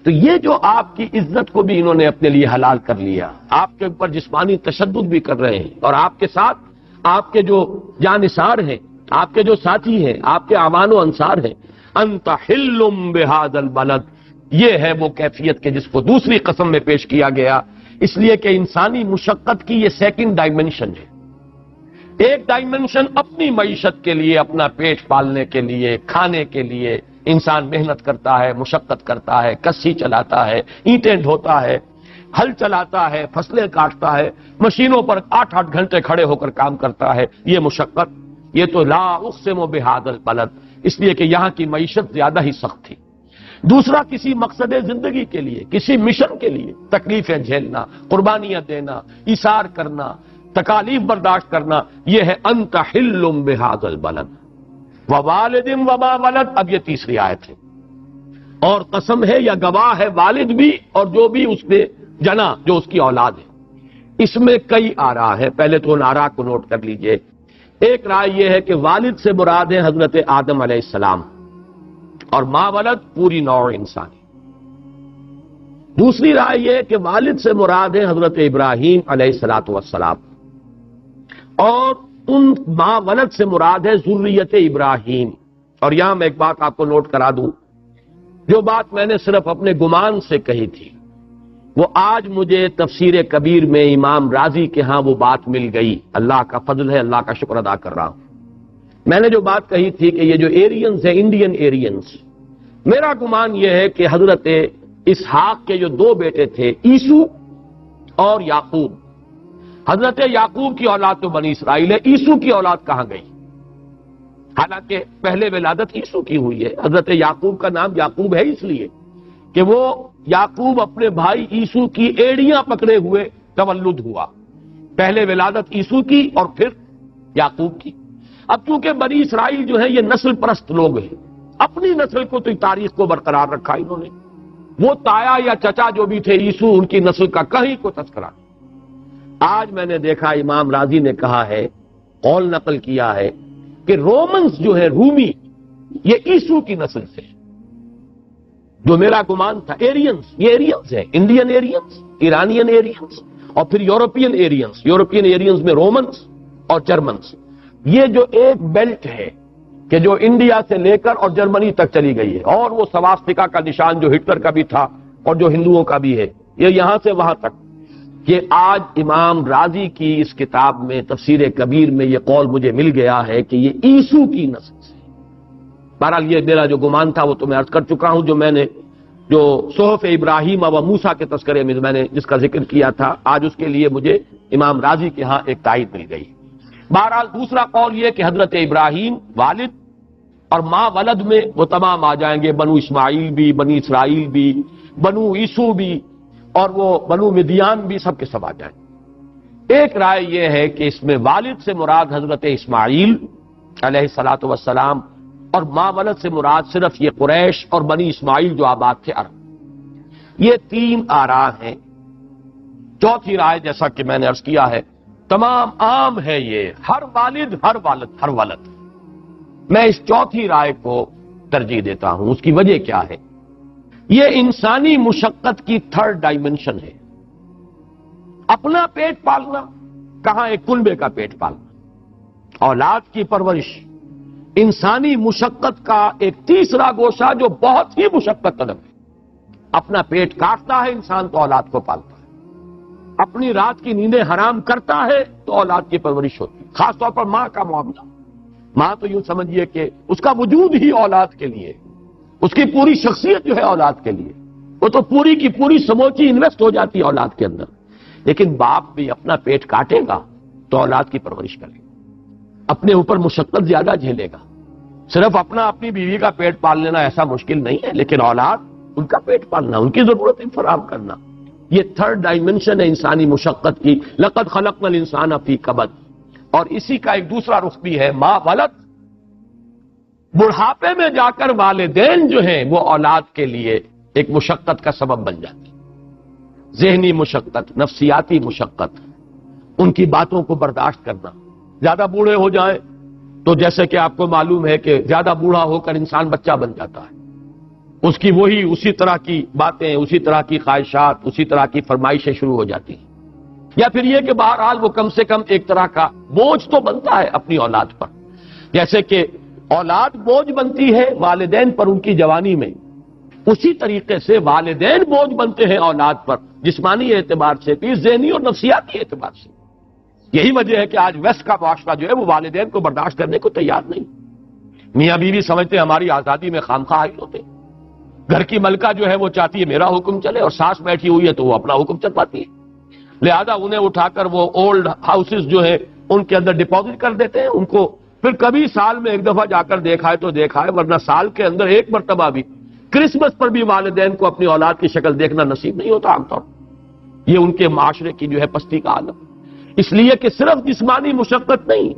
A: تو یہ جو آپ کی عزت کو بھی انہوں نے اپنے لیے حلال کر لیا، آپ کے اوپر جسمانی تشدد بھی کر رہے ہیں، اور آپ کے ساتھ آپ کے جو جانثار ہیں، آپ کے جو ساتھی ہیں، آپ کے اعوان و انصار ہیں، انت حل بہذا البلد، یہ ہے وہ کیفیت کہ جس کو دوسری قسم میں پیش کیا گیا، اس لیے کہ انسانی مشقت کی یہ سیکنڈ ڈائمنشن ہے۔ ایک ڈائمنشن اپنی معیشت کے لیے، اپنا پیٹ پالنے کے لیے، کھانے کے لیے انسان محنت کرتا ہے، مشقت کرتا ہے، کسی چلاتا ہے، اینٹیں ڈھوتا ہے، ہل چلاتا ہے، فصلیں کاٹتا ہے، مشینوں پر 8-8 گھنٹے کھڑے ہو کر کام کرتا ہے، یہ مشقت، یہ تو لا اقسم بہذا البلد، اس لیے کہ یہاں کی معیشت زیادہ ہی سخت تھی۔ دوسرا کسی مقصد زندگی کے لیے، کسی مشن کے لیے تکلیفیں جھیلنا، قربانیاں دینا، ایثار کرنا، تکالیف برداشت کرنا، یہ ہے انت حل بہذا البلد ووالد وما ولد۔ اب یہ تیسری آیت ہے، اور قسم ہے یا گواہ ہے والد بھی اور جو بھی اس نے جنا، جو اس کی اولاد ہے۔ اس میں کئی آراء ہے، پہلے تو ان آراء کو نوٹ کر لیجئے۔ ایک رائے یہ ہے کہ والد سے مراد ہے حضرت آدم علیہ السلام، اور ما ولد پوری نوع انسانی۔ دوسری رائے یہ ہے کہ والد سے مراد ہے حضرت ابراہیم علیہ الصلوۃ والسلام، اور ان ما ولد سے مراد ہے ذریت ابراہیم۔ اور یہاں میں ایک بات آپ کو نوٹ کرا دوں، جو بات میں نے صرف اپنے گمان سے کہی تھی، وہ آج مجھے تفسیر کبیر میں امام رازی کے ہاں وہ بات مل گئی۔ اللہ کا فضل ہے، اللہ کا شکر ادا کر رہا ہوں۔ میں نے جو بات کہی تھی کہ یہ جو ایرینز ہیں، انڈین ایرینز، میرا گمان یہ ہے کہ حضرت اسحاق کے جو 2 بیٹے تھے، عیسو اور یعقوب، حضرت یعقوب کی اولاد تو بنی اسرائیل ہے، عیسو کی اولاد کہاں گئی؟ حالانکہ پہلے ولادت عیسو کی ہوئی ہے۔ حضرت یعقوب کا نام یعقوب ہے اس لیے کہ وہ یعقوب اپنے بھائی عیسو کی ایڑیاں پکڑے ہوئے تولد ہوا، پہلے ولادت عیسو کی اور پھر یعقوب کی۔ اب چونکہ بنی اسرائیل جو ہے یہ نسل پرست لوگ ہیں، اپنی نسل کو تو تاریخ کو برقرار رکھا انہوں نے، وہ تایا یا چچا جو بھی تھے عیسو، ان کی نسل کا کہیں کو تذکرہ نہیں۔ آج میں نے دیکھا امام رازی نے کہا ہے، قول نقل کیا ہے کہ رومنز جو ہے، رومی، یہ عیسو کی نسل سے، جو میرا گمان تھا۔ ایرینز، یہ ایرینز ہیں، انڈین ایرینز، ایرانین ایرینز، اور پھر یورپین ایرینز۔ یورپین ایرینز میں رومنز اور جرمنز، یہ جو ایک بیلٹ ہے کہ جو انڈیا سے لے کر اور جرمنی تک چلی گئی ہے، اور وہ سواستکا کا نشان جو ہٹلر کا بھی تھا اور جو ہندوؤں کا بھی ہے، یہ یہاں سے وہاں تک۔ یہ آج امام رازی کی اس کتاب میں تفسیر کبیر میں یہ قول مجھے مل گیا ہے کہ یہ عیسو کی نسل سے۔ بہرحال یہ میرا جو گمان تھا وہ تو میں عرض کر چکا ہوں، جو میں نے جو صحف ابراہیم و موسیٰ کے تذکرے میں میں نے جس کا ذکر کیا تھا، آج اس کے لیے مجھے امام رازی کے ہاں ایک تائید مل گئی۔ بہرحال دوسرا قول یہ کہ حضرت ابراہیم والد اور ماں ولد میں وہ تمام آ جائیں گے، بنو اسماعیل بھی، بنی اسرائیل بھی، بنو عیسو بھی، اور وہ بنو مدیان بھی، سب کے سب آ جائیں۔ ایک رائے یہ ہے کہ اس میں والد سے مراد حضرت اسماعیل علیہ الصلوۃ والسلام، اور ما ولد سے مراد صرف یہ قریش اور بنی اسماعیل جو آباد تھے عرب۔ یہ تین آراء ہیں۔ چوتھی رائے جیسا کہ میں نے عرض کیا ہے تمام عام ہے، یہ ہر والد ہر والد ہر ولد۔ میں اس چوتھی رائے کو ترجیح دیتا ہوں۔ اس کی وجہ کیا ہے؟ یہ انسانی مشقت کی تھرڈ ڈائمنشن ہے۔ اپنا پیٹ پالنا، کہاں ایک کنبے کا پیٹ پالنا، اولاد کی پرورش انسانی مشقت کا ایک تیسرا گوشہ جو بہت ہی مشقت طلب ہے۔ اپنا پیٹ کاٹتا ہے انسان تو اولاد کو پالتا ہے، اپنی رات کی نیندیں حرام کرتا ہے تو اولاد کی پرورش ہوتی ہے۔ خاص طور پر ماں کا معاملہ، ماں تو یوں سمجھیے کہ اس کا وجود ہی اولاد کے لیے، اس کی پوری شخصیت جو ہے اولاد کے لیے، وہ تو پوری کی پوری سموچی انویسٹ ہو جاتی ہے اولاد کے اندر۔ لیکن باپ بھی اپنا پیٹ کاٹے گا تو اولاد کی پرورش کرے گا، اپنے اوپر مشقت زیادہ جھیلے گا۔ صرف اپنی بیوی کا پیٹ پال لینا ایسا مشکل نہیں ہے، لیکن اولاد، ان کا پیٹ پالنا، ان کی ضرورتیں فراہم کرنا، یہ تھرڈ ڈائمنشن ہے انسانی مشقت کی۔ لقد خلقنا الانسان فی کبد۔ اور اسی کا ایک دوسرا رخ بھی ہے، ماں ولد۔ بڑھاپے میں جا کر والدین جو ہیں وہ اولاد کے لیے ایک مشقت کا سبب بن جاتی، ذہنی مشقت، نفسیاتی مشقت، ان کی باتوں کو برداشت کرنا۔ زیادہ بوڑھے ہو جائیں تو جیسے کہ آپ کو معلوم ہے کہ زیادہ بوڑھا ہو کر انسان بچہ بن جاتا ہے، اس کی اسی طرح کی باتیں، اسی طرح کی خواہشات، اسی طرح کی فرمائشیں شروع ہو جاتی ہیں۔ یا پھر یہ کہ بہرحال وہ کم سے کم ایک طرح کا بوجھ تو بنتا ہے اپنی اولاد پر، جیسے کہ اولاد بوجھ بنتی ہے والدین پر ان کی جوانی میں، اسی طریقے سے والدین بوجھ بنتے ہیں اولاد پر، جسمانی اعتبار سے بھی، ذہنی اور نفسیاتی اعتبار سے۔ یہی وجہ ہے کہ آج ویسٹ کا معاشرہ جو ہے وہ والدین کو برداشت کرنے کو تیار نہیں۔ میاں بیوی سمجھتے ہماری آزادی میں خامخواہ حائل ہوتے، گھر کی ملکہ جو ہے وہ چاہتی ہے میرا حکم چلے، اور ساس بیٹھی ہوئی ہے تو وہ اپنا حکم چل پاتی ہے، لہذا انہیں اٹھا کر وہ اولڈ ہاؤسز جو ہے ان کے اندر ڈپازٹ کر دیتے ہیں، ان کو پھر کبھی سال میں ایک دفعہ جا کر دیکھا ہے تو دیکھا ہے، ورنہ سال کے اندر ایک مرتبہ بھی، کرسمس پر بھی والدین کو اپنی اولاد کی شکل دیکھنا نصیب نہیں ہوتا عام طور پر۔ یہ ان کے معاشرے کی جو ہے پستی کا عالم، اس لیے کہ صرف جسمانی مشقت نہیں،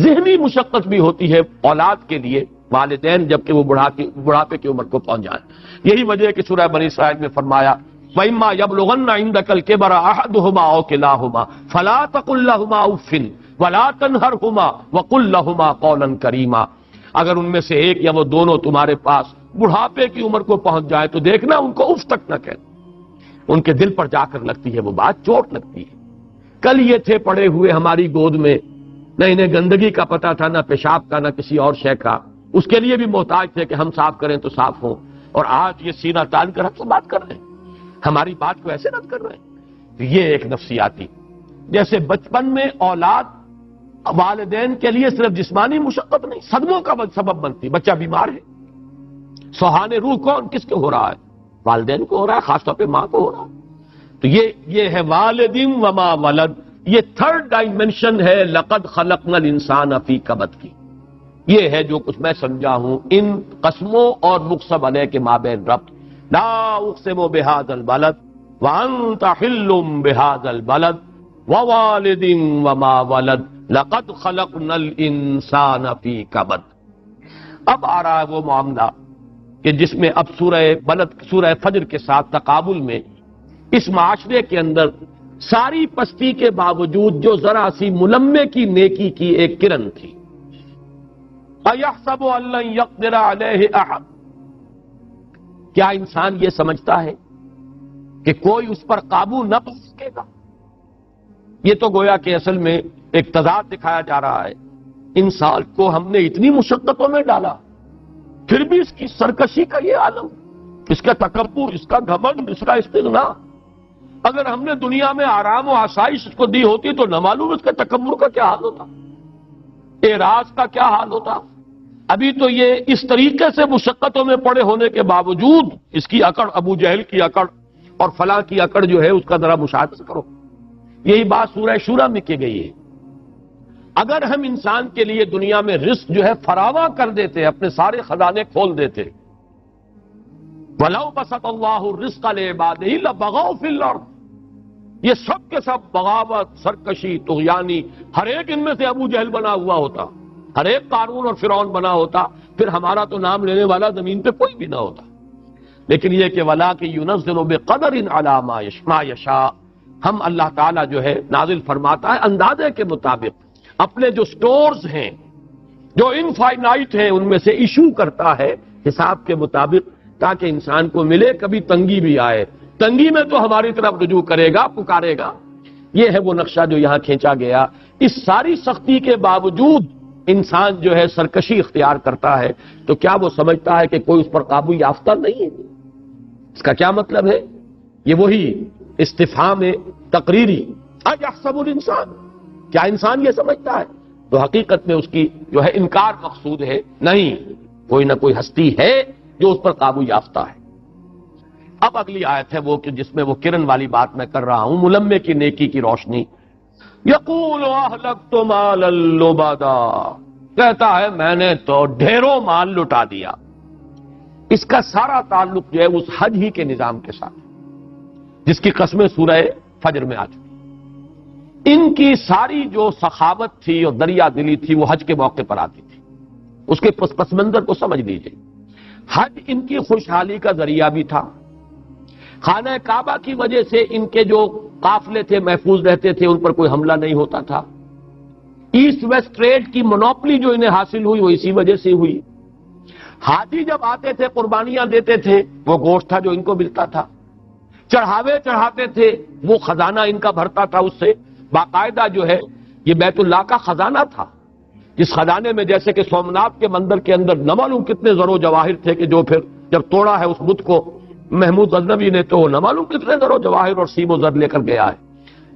A: ذہنی مشقت بھی ہوتی ہے اولاد کے لیے، والدین جبکہ وہ بڑھاپے کی عمر کو پہنچ جائیں۔ یہی وجہ ہے کہ سورہ بنی اسرائیل میں فرمایا وَإِمَّا يَبْلُغَنَّ عِندَكَ الْكِبَرَ أَحَدُهُمَا أَوْ كِلَاهُمَا فَلَا تَقُل لَّهُمَا أُفٍّ وَلَا تَنْهَرْهُمَا وَقُل لَّهُمَا قَوْلًا كَرِيمًا۔ اگر ان میں سے ایک یا وہ دونوں تمہارے پاس بڑھاپے کی عمر کو پہنچ جائے تو دیکھنا ان کو اف تک نہ کہنا، ان کے دل پر جا کر لگتی ہے وہ بات، چوٹ لگتی ہے۔ کل یہ تھے پڑے ہوئے ہماری گود میں، نہ انہیں گندگی کا پتہ تھا، نہ پیشاب کا، نہ کسی اور شے کا، اس کے لیے بھی محتاج تھے کہ ہم صاف کریں تو صاف ہوں، اور آج یہ سینہ تان کر ہم سے بات کر رہے ہیں، ہماری بات کو ایسے رد کر رہے ہیں۔ یہ ایک نفسیاتی، جیسے بچپن میں اولاد والدین کے لیے صرف جسمانی مشقت نہیں، صدموں کا سبب بنتی۔ بچہ بیمار ہے، سوہان روح کون کس کو ہو رہا ہے؟ والدین کو ہو رہا ہے، خاص طور پہ ماں کو ہو رہا ہے۔ تو یہ ہے والدین وما ولد، یہ تھرڈ ڈائمنشن ہے لقد خلقنا الانسان فی کبد کی۔ یہ ہے جو کچھ میں سمجھا ہوں ان قسموں اور مقسم علیہ کے مابین ربط۔ لا اقسم بہذا البلد وانت حل بہذا البلد ووالد وما ولد لقد خلقنا الانسان فی کبد۔ اب آ رہا ہے وہ معاملہ کہ جس میں اب سورہ فجر کے ساتھ تقابل میں اس معاشرے کے اندر ساری پستی کے باوجود جو ذرا سی ملمے کی نیکی کی ایک کرن تھی۔ اَيَحْسَبُ أَن لَّن يَقْدِرَ عَلَيْهِ أَحَدٌ، کیا انسان یہ سمجھتا ہے کہ کوئی اس پر قابو نہ پا سکے گا؟ یہ تو گویا کہ اصل میں ایک تضاد دکھایا جا رہا ہے۔ انسان کو ہم نے اتنی مشقتوں میں ڈالا، پھر بھی اس کی سرکشی کا یہ عالم، اس کا تکبر، اس کا گھمنڈ، اس کا استغنا۔ اگر ہم نے دنیا میں آرام و آسائش اس کو دی ہوتی تو نہ معلوم اس کے تکبر کا کیا حال ہوتا، اعراض کا کیا حال ہوتا۔ ابھی تو یہ اس طریقے سے مشقتوں میں پڑے ہونے کے باوجود اس کی اکڑ، ابو جہل کی اکڑ اور فلاں کی اکڑ جو ہے اس کا ذرا مشاہدہ کرو۔ یہی بات سورہ شورى میں کی گئی ہے۔ اگر ہم انسان کے لیے دنیا میں رزق جو ہے فراواں کر دیتے، اپنے سارے خزانے کھول دیتے، وَلَوْ بَسَطَ اللَّهُ الرِّزْقَ لِعِبَادِهِ لَبَغَوْا فِي الْأَرْضِ، یہ سب کے سب بغاوت، سرکشی، طغیانی، ہر ایک ان میں سے ابو جہل بنا ہوا ہوتا، ہر ایک قارون اور فرعون بنا ہوتا پھر ہمارا تو نام لینے والا زمین پہ کوئی بھی نہ ہوتا. لیکن یہ کہ وَلَٰكِن يُنَزِّلُ بِقَدَرٍ عَلَىٰ مَا يَشَاءُ، ہم اللہ تعالیٰ جو ہے نازل فرماتا ہے اندازے کے مطابق، اپنے جو سٹورز ہیں جو انفائنائٹ ہیں ان میں سے ایشو کرتا ہے حساب کے مطابق، تاکہ انسان کو ملے. کبھی تنگی بھی آئے، تنگی میں تو ہماری طرف رجوع کرے گا، پکارے گا. یہ ہے وہ نقشہ جو یہاں کھینچا گیا. اس ساری سختی کے باوجود انسان جو ہے سرکشی اختیار کرتا ہے، تو کیا وہ سمجھتا ہے کہ کوئی اس پر قابو یافتہ نہیں ہے؟ اس کا کیا مطلب ہے؟ یہ وہی استفہام تقریری، اَیَحْسَبُ الْإِنسَانُ، کیا انسان یہ سمجھتا ہے؟ تو حقیقت میں اس کی جو ہے انکار مقصود ہے. نہیں، کوئی نہ کوئی ہستی ہے جو اس پر قابو یافتہ ہے. اب اگلی آیت ہے وہ کہ جس میں وہ کرن والی بات میں کر رہا ہوں، ملمے کی نیکی کی روشنی. یقول اہلکت مالا لبدا، کہتا ہے میں نے تو ڈھیروں مال لٹا دیا. اس کا سارا تعلق جو ہے اس حج ہی کے نظام کے ساتھ، جس کی قسمیں سورہ فجر میں آ چکی. ان کی ساری جو سخاوت تھی اور دریا دلی تھی وہ حج کے موقع پر آتی تھی. اس کے پس منظر کو سمجھ لیجئے. حج ان کی خوشحالی کا ذریعہ بھی تھا. خانہ کعبہ کی وجہ سے ان کے جو قافلے تھے محفوظ رہتے تھے، ان پر کوئی حملہ نہیں ہوتا تھا. ایسٹ ویسٹ ٹریڈ کی مونوپلی جو انہیں حاصل ہوئی وہ اسی وجہ سے ہوئی. حاجی جب آتے تھے قربانیاں دیتے تھے، وہ گوشت تھا جو ان کو ملتا تھا. چڑھاوے چڑھاتے تھے، وہ خزانہ ان کا بھرتا تھا. اس سے باقاعدہ جو ہے یہ بیت اللہ کا خزانہ تھا، جس خزانے میں جیسے کہ سومناتھ کے مندر کے اندر نہ معلوم کتنے زر و جواہر تھے کہ جو پھر جب توڑا ہے اس بت کو محمود غزنوی نے تو نہ معلوم کتنے زر و جواہر اور سیم و زر لے کر گیا ہے.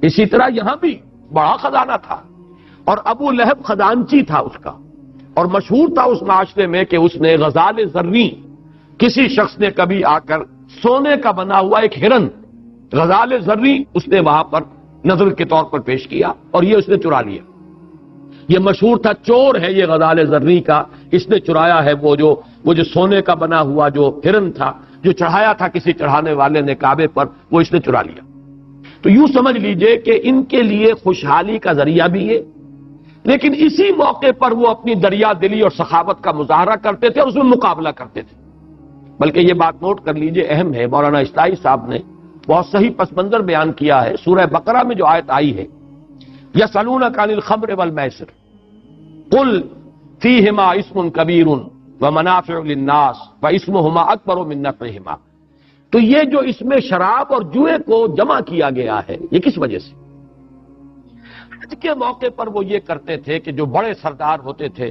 A: اسی طرح یہاں بھی بڑا خزانہ تھا، اور ابو لہب خزانچی تھا اس کا، اور مشہور تھا اس معاشرے میں کہ اس نے غزال زرین، کسی شخص نے کبھی آ کر سونے کا بنا ہوا ایک ہرن غزال زرین اس نے وہاں پر نظر کے طور پر پیش کیا، اور یہ اس نے چرا لیا. یہ مشہور تھا، چور ہے یہ غزال زرین کا، اس نے چرایا ہے وہ جو سونے کا بنا ہوا جو ہرن تھا، جو چڑھایا تھا کسی چڑھانے والے نے کعبے پر، وہ اس نے چرا لیا. تو یوں سمجھ لیجئے کہ ان کے لیے خوشحالی کا ذریعہ بھی ہے، لیکن اسی موقع پر وہ اپنی دریا دلی اور سخاوت کا مظاہرہ کرتے تھے اور اس میں مقابلہ کرتے تھے. بلکہ یہ بات نوٹ کر لیجئے، اہم ہے. مولانا اصلاحی صاحب نے بہت صحیح پس منظر بیان کیا ہے. سورہ بقرہ میں جو آیت آئی ہے، یسألونک عن الخمر والمیسر قل فیہما اسم کبیر ومنافع للناس واسمہما اکبر من نفعہما. تو یہ جو اس میں شراب اور جوئے کو جمع کیا گیا ہے، یہ کس وجہ سے؟ حج کے موقع پر وہ یہ کرتے تھے کہ جو بڑے سردار ہوتے تھے،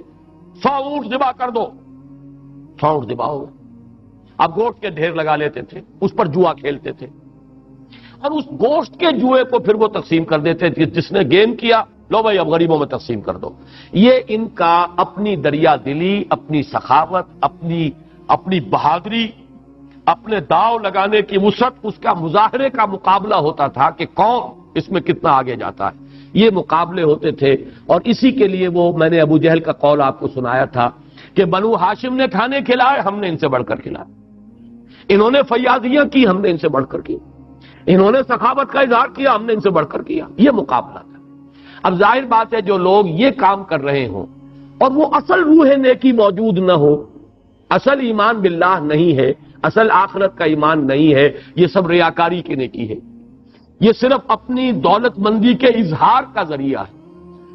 A: 100 اونٹ ذبح کر دو، 100 اونٹ ذبح ہو. اب گوشت کے ڈھیر لگا لیتے تھے، اس پر جوا کھیلتے تھے، اور اس گوشت کے جوئے کو پھر وہ تقسیم کر دیتے تھے. جس نے گین کیا، لو بھائی اب غریبوں میں تقسیم کر دو. یہ ان کا اپنی دریا دلی، اپنی سخاوت، اپنی بہادری، اپنے داؤ لگانے کی وسعت، اس کا مظاہرے کا مقابلہ ہوتا تھا کہ کون اس میں کتنا آگے جاتا ہے. یہ مقابلے ہوتے تھے، اور اسی کے لیے وہ میں نے ابو جہل کا قول آپ کو سنایا تھا کہ بنو ہاشم نے کھانے کھلائے، ہم نے ان سے بڑھ کر کھلائے. انہوں نے فیاضیاں کی، ہم نے ان سے بڑھ کر کی. انہوں نے سخاوت کا اظہار کیا، ہم نے ان سے بڑھ کر کیا. یہ مقابلہ تھا. اب ظاہر بات ہے جو لوگ یہ کام کر رہے ہوں اور وہ اصل روح نیکی موجود نہ ہو، اصل ایمان باللہ نہیں ہے، اصل آخرت کا ایمان نہیں ہے، یہ سب ریاکاری کی نیکی ہے. یہ صرف اپنی دولت مندی کے اظہار کا ذریعہ ہے.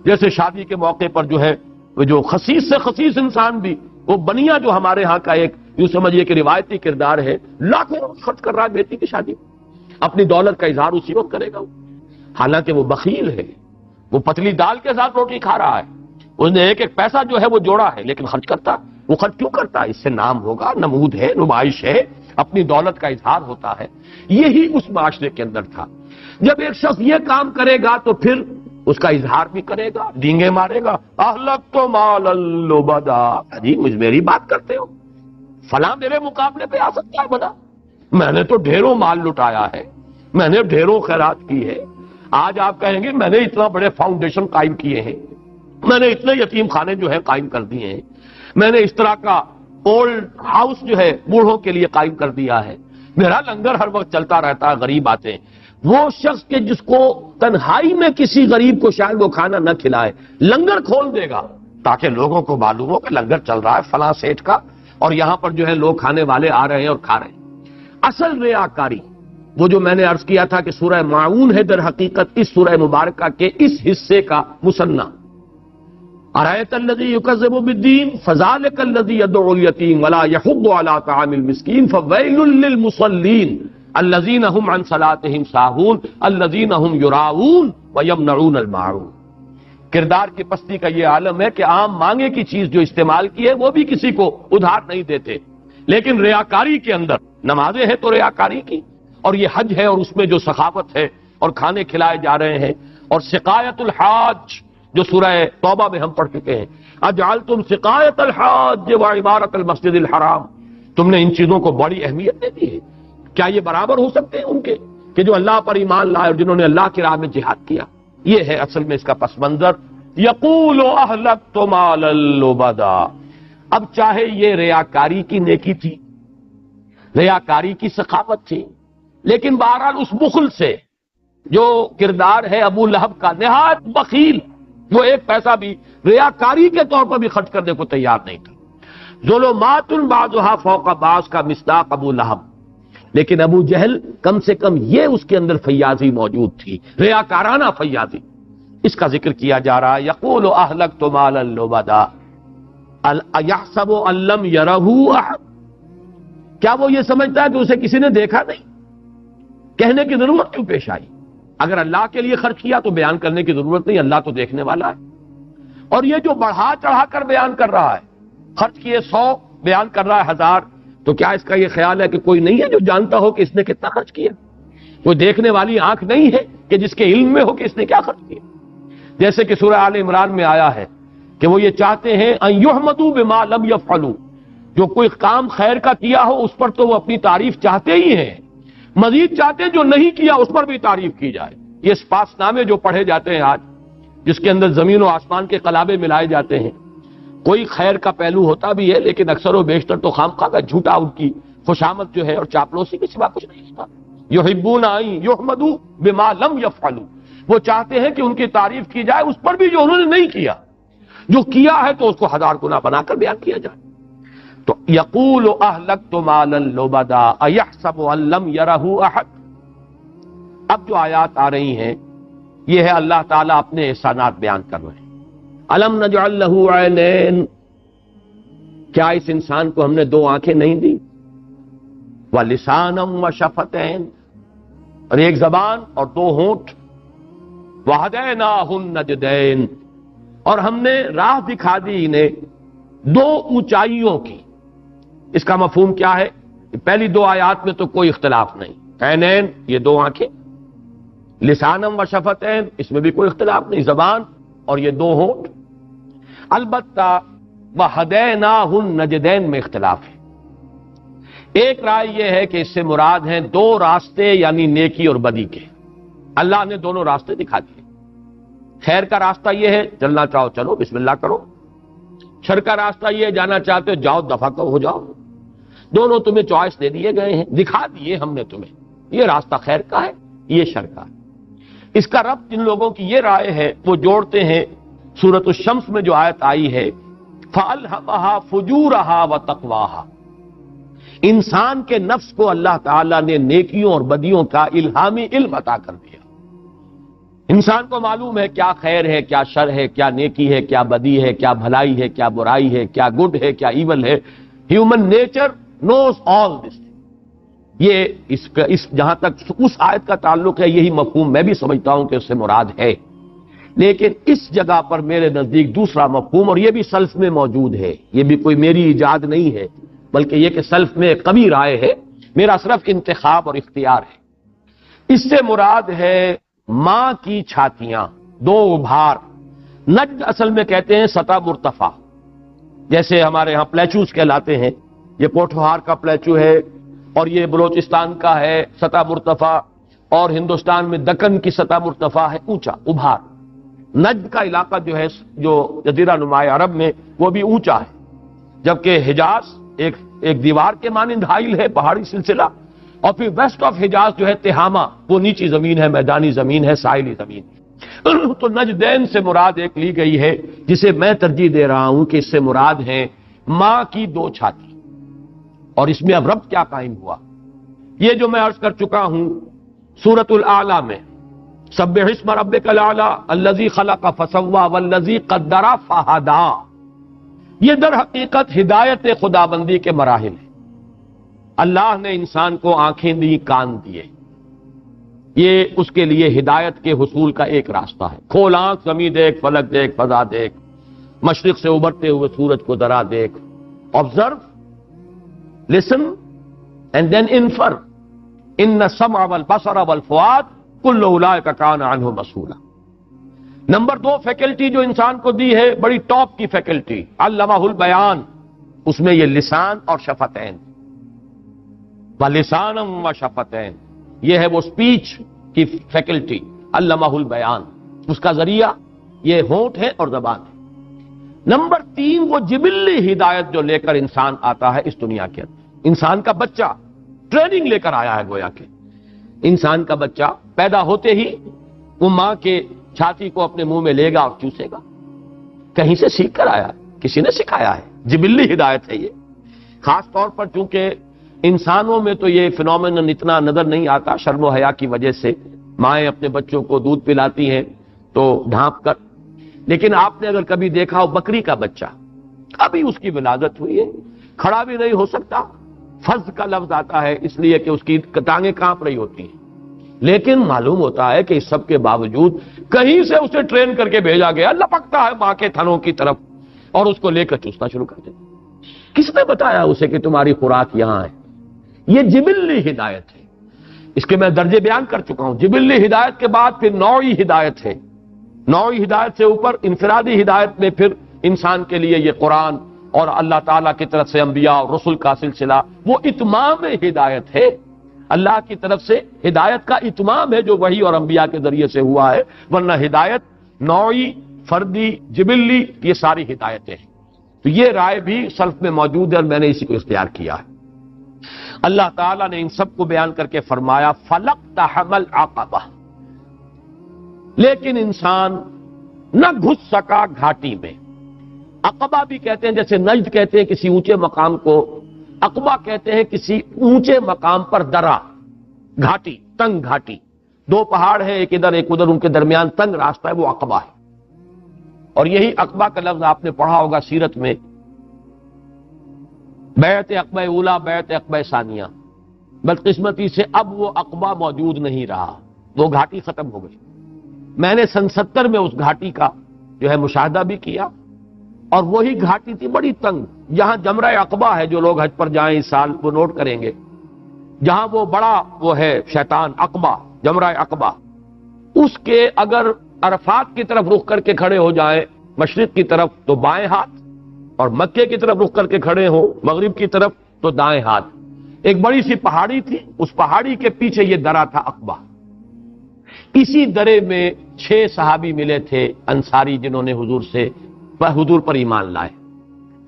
A: جیسے شادی کے موقع پر جو ہے وہ جو خسیس سے خسیس انسان بھی، وہ بنیا جو ہمارے ہاں کا ایک یوں سمجھیے کہ روایتی کردار ہے، لاکھوں خرچ کر رہا ہے بیٹی کی شادی، اپنی دولت کا اظہار اسی وقت کرے گا. حالانکہ وہ بخیل ہے، وہ پتلی دال کے ساتھ روٹی کھا رہا ہے. اس نے ایک ایک پیسہ جو ہے وہ جوڑا ہے، لیکن خرچ کرتا. وہ خرچ کیوں کرتا ہے؟ اس سے نام ہوگا، نمود ہے، نمائش ہے، اپنی دولت کا اظہار ہوتا ہے. یہی اس معاشرے کے اندر تھا. جب ایک شخص یہ کام کرے گا تو پھر اس کا اظہار بھی کرے گا، ڈینگے مارے گا، اہلکت مالا لبدا. جی میری بات کرتے ہو، فلاں میرے مقابلے پہ آ سکتا ہے بنا؟ میں نے تو ڈھیروں مال لٹایا ہے، میں نے ڈھیروں خیرات کی ہے. آج آپ کہیں گے میں نے اتنا بڑے فاؤنڈیشن قائم کیے ہیں، میں نے اتنے یتیم خانے جو ہے قائم کر دیے ہیں، میں نے اس طرح کا اولڈ ہاؤس جو ہے بوڑھوں کے لیے قائم کر دیا ہے، میرا لنگر ہر وقت چلتا رہتا ہے، غریب آتے ہیں. وہ شخص کے جس کو تنہائی میں کسی غریب کو شاید وہ کھانا نہ کھلائے، لنگر کھول دے گا تاکہ لوگوں کو معلوم ہو کہ لنگر چل رہا ہے فلاں سیٹ کا اور یہاں پر جو ہے لوگ کھانے والے آ رہے ہیں اور کھا رہے ہیں۔ اصل ریاکاری وہ جو میں نے عرض کیا تھا کہ سورہ ماعون ہے در حقیقت اس سورہ مبارکہ کے اس حصے کا مصنع۔ ارأیت الذی یکذب بالدین فذلک الذی یدعو الیتیم ولا یحض علی طعام المسکین فویل للمصلین الذین هم عن صلاتهم ساہون الذین هم یراؤون ویمنعون الماعون۔ کردار کی پستی کا یہ عالم ہے کہ عام مانگے کی چیز جو استعمال کی ہے وہ بھی کسی کو ادھار نہیں دیتے، لیکن ریاکاری کے اندر نمازیں ہیں تو ریاکاری کی، اور یہ حج ہے اور اس میں جو سخاوت ہے اور کھانے کھلائے جا رہے ہیں، اور سقایت الحاج جو سورہ توبہ میں ہم پڑھ چکے ہیں، اجعلتم سقایت الحاج وعمارت المسجد الحرام، تم نے ان چیزوں کو بڑی اہمیت دے دی ہے۔ کیا یہ برابر ہو سکتے ہیں ان کے کہ جو اللہ پر ایمان لائے اور جنہوں نے اللہ کی راہ میں جہاد کیا؟ یہ ہے اصل میں اس کا پس منظر۔ یقول اہلکت مالا لبدا، اب چاہے یہ ریاکاری کی نیکی تھی، ریاکاری کی سخاوت تھی، لیکن بہرحال اس بخل سے جو کردار ہے ابو لہب کا، نہایت بخیل، وہ ایک پیسہ بھی ریاکاری کے طور پر بھی خرچ کرنے کو تیار نہیں تھا۔ ظلمات بعضها فوق بعض کا مصداق ابو لہب، لیکن ابو جہل کم سے کم یہ اس کے اندر فیاضی موجود تھی، ریاکارانہ فیاضی، اس کا ذکر کیا جا رہا ہے۔ یقول اہلکت مالا لبدا ایحسب ان لم یرہ احد، کیا وہ یہ سمجھتا ہے کہ اسے کسی نے دیکھا نہیں؟ کہنے کی ضرورت کیوں پیش آئی؟ اگر اللہ کے لیے خرچ کیا تو بیان کرنے کی ضرورت نہیں، اللہ تو دیکھنے والا ہے۔ اور یہ جو بڑھا چڑھا کر بیان کر رہا ہے، خرچ کیے 100 بیان کر رہا ہے 1000، تو کیا اس کا یہ خیال ہے کہ کوئی نہیں ہے جو جانتا ہو کہ اس نے کتنا خرچ کیا؟ کوئی دیکھنے والی آنکھ نہیں ہے کہ جس کے علم میں ہو کہ اس نے کیا خرچ کیا؟ جیسے کہ سورہ آل عمران میں آیا ہے کہ وہ یہ چاہتے ہیں ان یحمدوا بما لم یفعلوا، جو کوئی کام خیر کا کیا ہو اس پر تو وہ اپنی تعریف چاہتے ہی ہیں، مزید چاہتے ہیں جو نہیں کیا اس پر بھی تعریف کی جائے۔ یہ سپاس نامے جو پڑھے جاتے ہیں آج، جس کے اندر زمین و آسمان کے قلابے ملائے جاتے ہیں، کوئی خیر کا پہلو ہوتا بھی ہے لیکن اکثر و بیشتر تو خامخواہ کا جھوٹا ان کی خوشامد جو ہے اور چاپلوسی کے سوا کچھ نہیں ہوتا۔ یحبون ان یحمدوا بما لم یفعلوا، وہ چاہتے ہیں کہ ان کی تعریف کی جائے اس پر بھی جو انہوں نے نہیں کیا، جو کیا ہے تو اس کو 1000 گنا بنا کر بیان کیا جائے۔ تو یقول اہلکت مالا لبدا ایحسب ان لم یرہ احد۔ اب جو آیات آ رہی ہیں یہ ہے اللہ تعالیٰ اپنے احسانات بیان کر رہے ہیں۔ الم نجعل لہ عینین، کیا اس انسان کو ہم نے 2 آنکھیں نہیں دی؟ ولسانا وشفتین، اور ایک زبان اور 2 ہونٹ، وہدیناہ النجدین، اور ہم نے راہ دکھا دی انہیں 2 اونچائیوں کی۔ اس کا مفہوم کیا ہے؟ پہلی 2 آیات میں تو کوئی اختلاف نہیں، عینین یہ 2 آنکھیں، لسانم و شفتین اس میں بھی کوئی اختلاف نہیں، زبان اور یہ 2 ہونٹ۔ البتہ وہدیناہ النجدین میں اختلاف ہے۔ ایک رائے یہ ہے کہ اس سے مراد ہیں 2 راستے، یعنی نیکی اور بدی کے۔ اللہ نے دونوں راستے دکھا دیے۔ خیر کا راستہ یہ ہے چلنا چاہو چلو بسم اللہ کرو، شر کا راستہ یہ جانا چاہتے ہو جاؤ دفع ہو جاؤ۔ دونوں تمہیں چوائس دے دیے گئے ہیں، دکھا دیے ہم نے تمہیں، یہ راستہ خیر کا ہے یہ شر کا ہے۔ اس کا ربط جن لوگوں کی یہ رائے ہے وہ جوڑتے ہیں سورۃ الشمس میں جو آیت آئی ہے فَأَلْهَمَهَا فُجُورَهَا وَتَقْوَاهَا، انسان کے نفس کو اللہ تعالیٰ نے نیکیوں اور بدیوں کا الہامی علم عطا کر دیا۔ انسان کو معلوم ہے کیا خیر ہے کیا شر ہے، کیا نیکی ہے کیا بدی ہے، کیا بھلائی ہے کیا برائی ہے، کیا گڈ ہے کیا ایول ہے۔ ہیومن نیچر نوز آل دس۔ یہ اس جہاں تک اس آیت کا تعلق ہے یہی مفہوم میں بھی سمجھتا ہوں کہ اس سے مراد ہے، لیکن اس جگہ پر میرے نزدیک دوسرا مفہوم، اور یہ بھی سلف میں موجود ہے، یہ بھی کوئی میری ایجاد نہیں ہے بلکہ یہ کہ سلف میں قوی رائے ہے، میرا صرف انتخاب اور اختیار ہے۔ اس سے مراد ہے ماں کی چھاتیاں، 2 ابھار۔ نج اصل میں کہتے ہیں سطح مرتفع، جیسے ہمارے ہاں پلیچوز کہلاتے ہیں، یہ پوٹھوہار کا پلیچو ہے اور یہ بلوچستان کا ہے سطح مرتفع، اور ہندوستان میں دکن کی سطح مرتفع ہے اونچا ابھار۔ نجد کا علاقہ جو ہے جو جزیرہ نماء عرب میں وہ بھی اونچا ہے، جبکہ حجاز ایک دیوار کے مانند حائل ہے، پہاڑی سلسلہ، اور پھر ویسٹ آف حجاز جو ہے تہامہ، وہ نیچی زمین ہے، میدانی زمین ہے، ساحلی زمین ہے۔ تو نجدین سے مراد ایک لی گئی ہے جسے میں ترجیح دے رہا ہوں کہ اس سے مراد ہیں ماں کی دو چھاتی. اور اس میں اب ربط کیا قائم ہوا؟ یہ جو میں عرض کر چکا ہوں سورۃ الاعلی میں، سبح اسم ربک الاعلی الذی خلق فسوی والذی قدر فہدی، یہ در حقیقت ہدایت خدابندی کے مراحل ہیں. اللہ نے انسان کو آنکھیں دی، کان دیے، یہ اس کے لیے ہدایت کے حصول کا ایک راستہ ہے. کھول آنکھ، زمین دیکھ، فلک دیکھ، فضا دیکھ، مشرق سے ابھرتے ہوئے سورج کو ذرا دیکھ. Observe, listen and then infer ان السمع والبصر والفؤاد کل اولئک کان عنہ مسئولا. نمبر 2 فیکلٹی جو انسان کو دی ہے، بڑی ٹاپ کی فیکلٹی، علمہ البیان، اس میں یہ لسان اور شفتین، وَلِسَانًا وَشَفَتَيْن، یہ ہے وہ سپیچ کی فیکلٹی، علمہ البیان، اس کا ذریعہ یہ ہونٹ ہے اور زبان ہے. نمبر 3 وہ جبلی ہدایت جو لے کر انسان آتا ہے اس دنیا کے اندر. انسان کا بچہ ٹریننگ لے کر آیا ہے، گویا کہ انسان کا بچہ پیدا ہوتے ہی وہ ماں کے چھاتی کو اپنے منہ میں لے گا اور چوسے گا. کہیں سے سیکھ کر آیا، کسی نے سکھایا ہے، جبلی ہدایت ہے یہ. خاص طور پر چونکہ انسانوں میں تو یہ فنومینن اتنا نظر نہیں آتا، شرم و حیا کی وجہ سے مائیں اپنے بچوں کو دودھ پلاتی ہیں تو ڈھانپ کر. لیکن آپ نے اگر کبھی دیکھا ہو بکری کا بچہ، ابھی اس کی ولادت ہوئی ہے، کھڑا بھی نہیں ہو سکتا، فز کا لفظ آتا ہے اس لیے کہ اس کی ٹانگیں کانپ رہی ہوتی ہیں، لیکن معلوم ہوتا ہے کہ اس سب کے باوجود کہیں سے اسے ٹرین کر کے بھیجا گیا، لپکتا ہے ماں کے تھنوں کی طرف اور اس کو لے کر چوسنا شروع کر دیتا. کس نے بتایا اسے کہ تمہاری خوراک یہاں ہے؟ یہ جبلی ہدایت ہے. اس کے میں درجے بیان کر چکا ہوں. جبلی ہدایت کے بعد پھر نوعی ہدایت ہے. نوعی ہدایت سے اوپر انفرادی ہدایت میں پھر انسان کے لیے یہ قرآن اور اللہ تعالیٰ کی طرف سے انبیاء اور رسل کا سلسلہ، وہ اتمام ہدایت ہے. اللہ کی طرف سے ہدایت کا اتمام ہے جو وحی اور انبیاء کے ذریعے سے ہوا ہے، ورنہ ہدایت نوعی، فردی، جبلی، یہ ساری ہدایتیں ہیں. تو یہ رائے بھی سلف میں موجود ہے اور میں نے اسی کو اختیار کیا ہے. اللہ تعالیٰ نے ان سب کو بیان کر کے فرمایا فَلَقْتَحَمَ الْعَقَبَةَ، لیکن انسان نہ گھس سکا گھاٹی میں. عقبہ بھی کہتے ہیں، جیسے نجد کہتے ہیں کسی اونچے مقام کو، عقبہ کہتے ہیں کسی اونچے مقام پر درا، گھاٹی، تنگ گھاٹی. 2 پہاڑ ہیں، ایک ادھر ایک ادھر، ان کے درمیان تنگ راستہ ہے، وہ عقبہ ہے. اور یہی عقبہ کا لفظ آپ نے پڑھا ہوگا سیرت میں، بیعت عقبہ اولا، بیعت عقبہ ثانیہ. بدقسمتی سے اب وہ عقبہ موجود نہیں رہا، وہ گھاٹی ختم ہو گئی. میں نے سن 70 میں اس گھاٹی کا جو ہے مشاہدہ بھی کیا، اور وہی گھاٹی تھی بڑی تنگ، جہاں جمرہ عقبہ ہے. جو لوگ حج پر جائیں اس سال وہ نوٹ کریں گے، جہاں وہ بڑا وہ ہے شیطان عقبہ، جمرہ عقبہ، اس کے اگر عرفات کی طرف رخ کر کے کھڑے ہو جائیں مشرق کی طرف تو بائیں ہاتھ، اور مکے کی طرف رخ کر کے کھڑے ہو مغرب کی طرف تو دائیں ہاتھ. ایک بڑی سی پہاڑی تھی، اس پہاڑی کے پیچھے یہ درہ تھا عقبہ. اسی درے میں 6 صحابی ملے تھے انصاری، جنہوں نے حضور پر ایمان لائے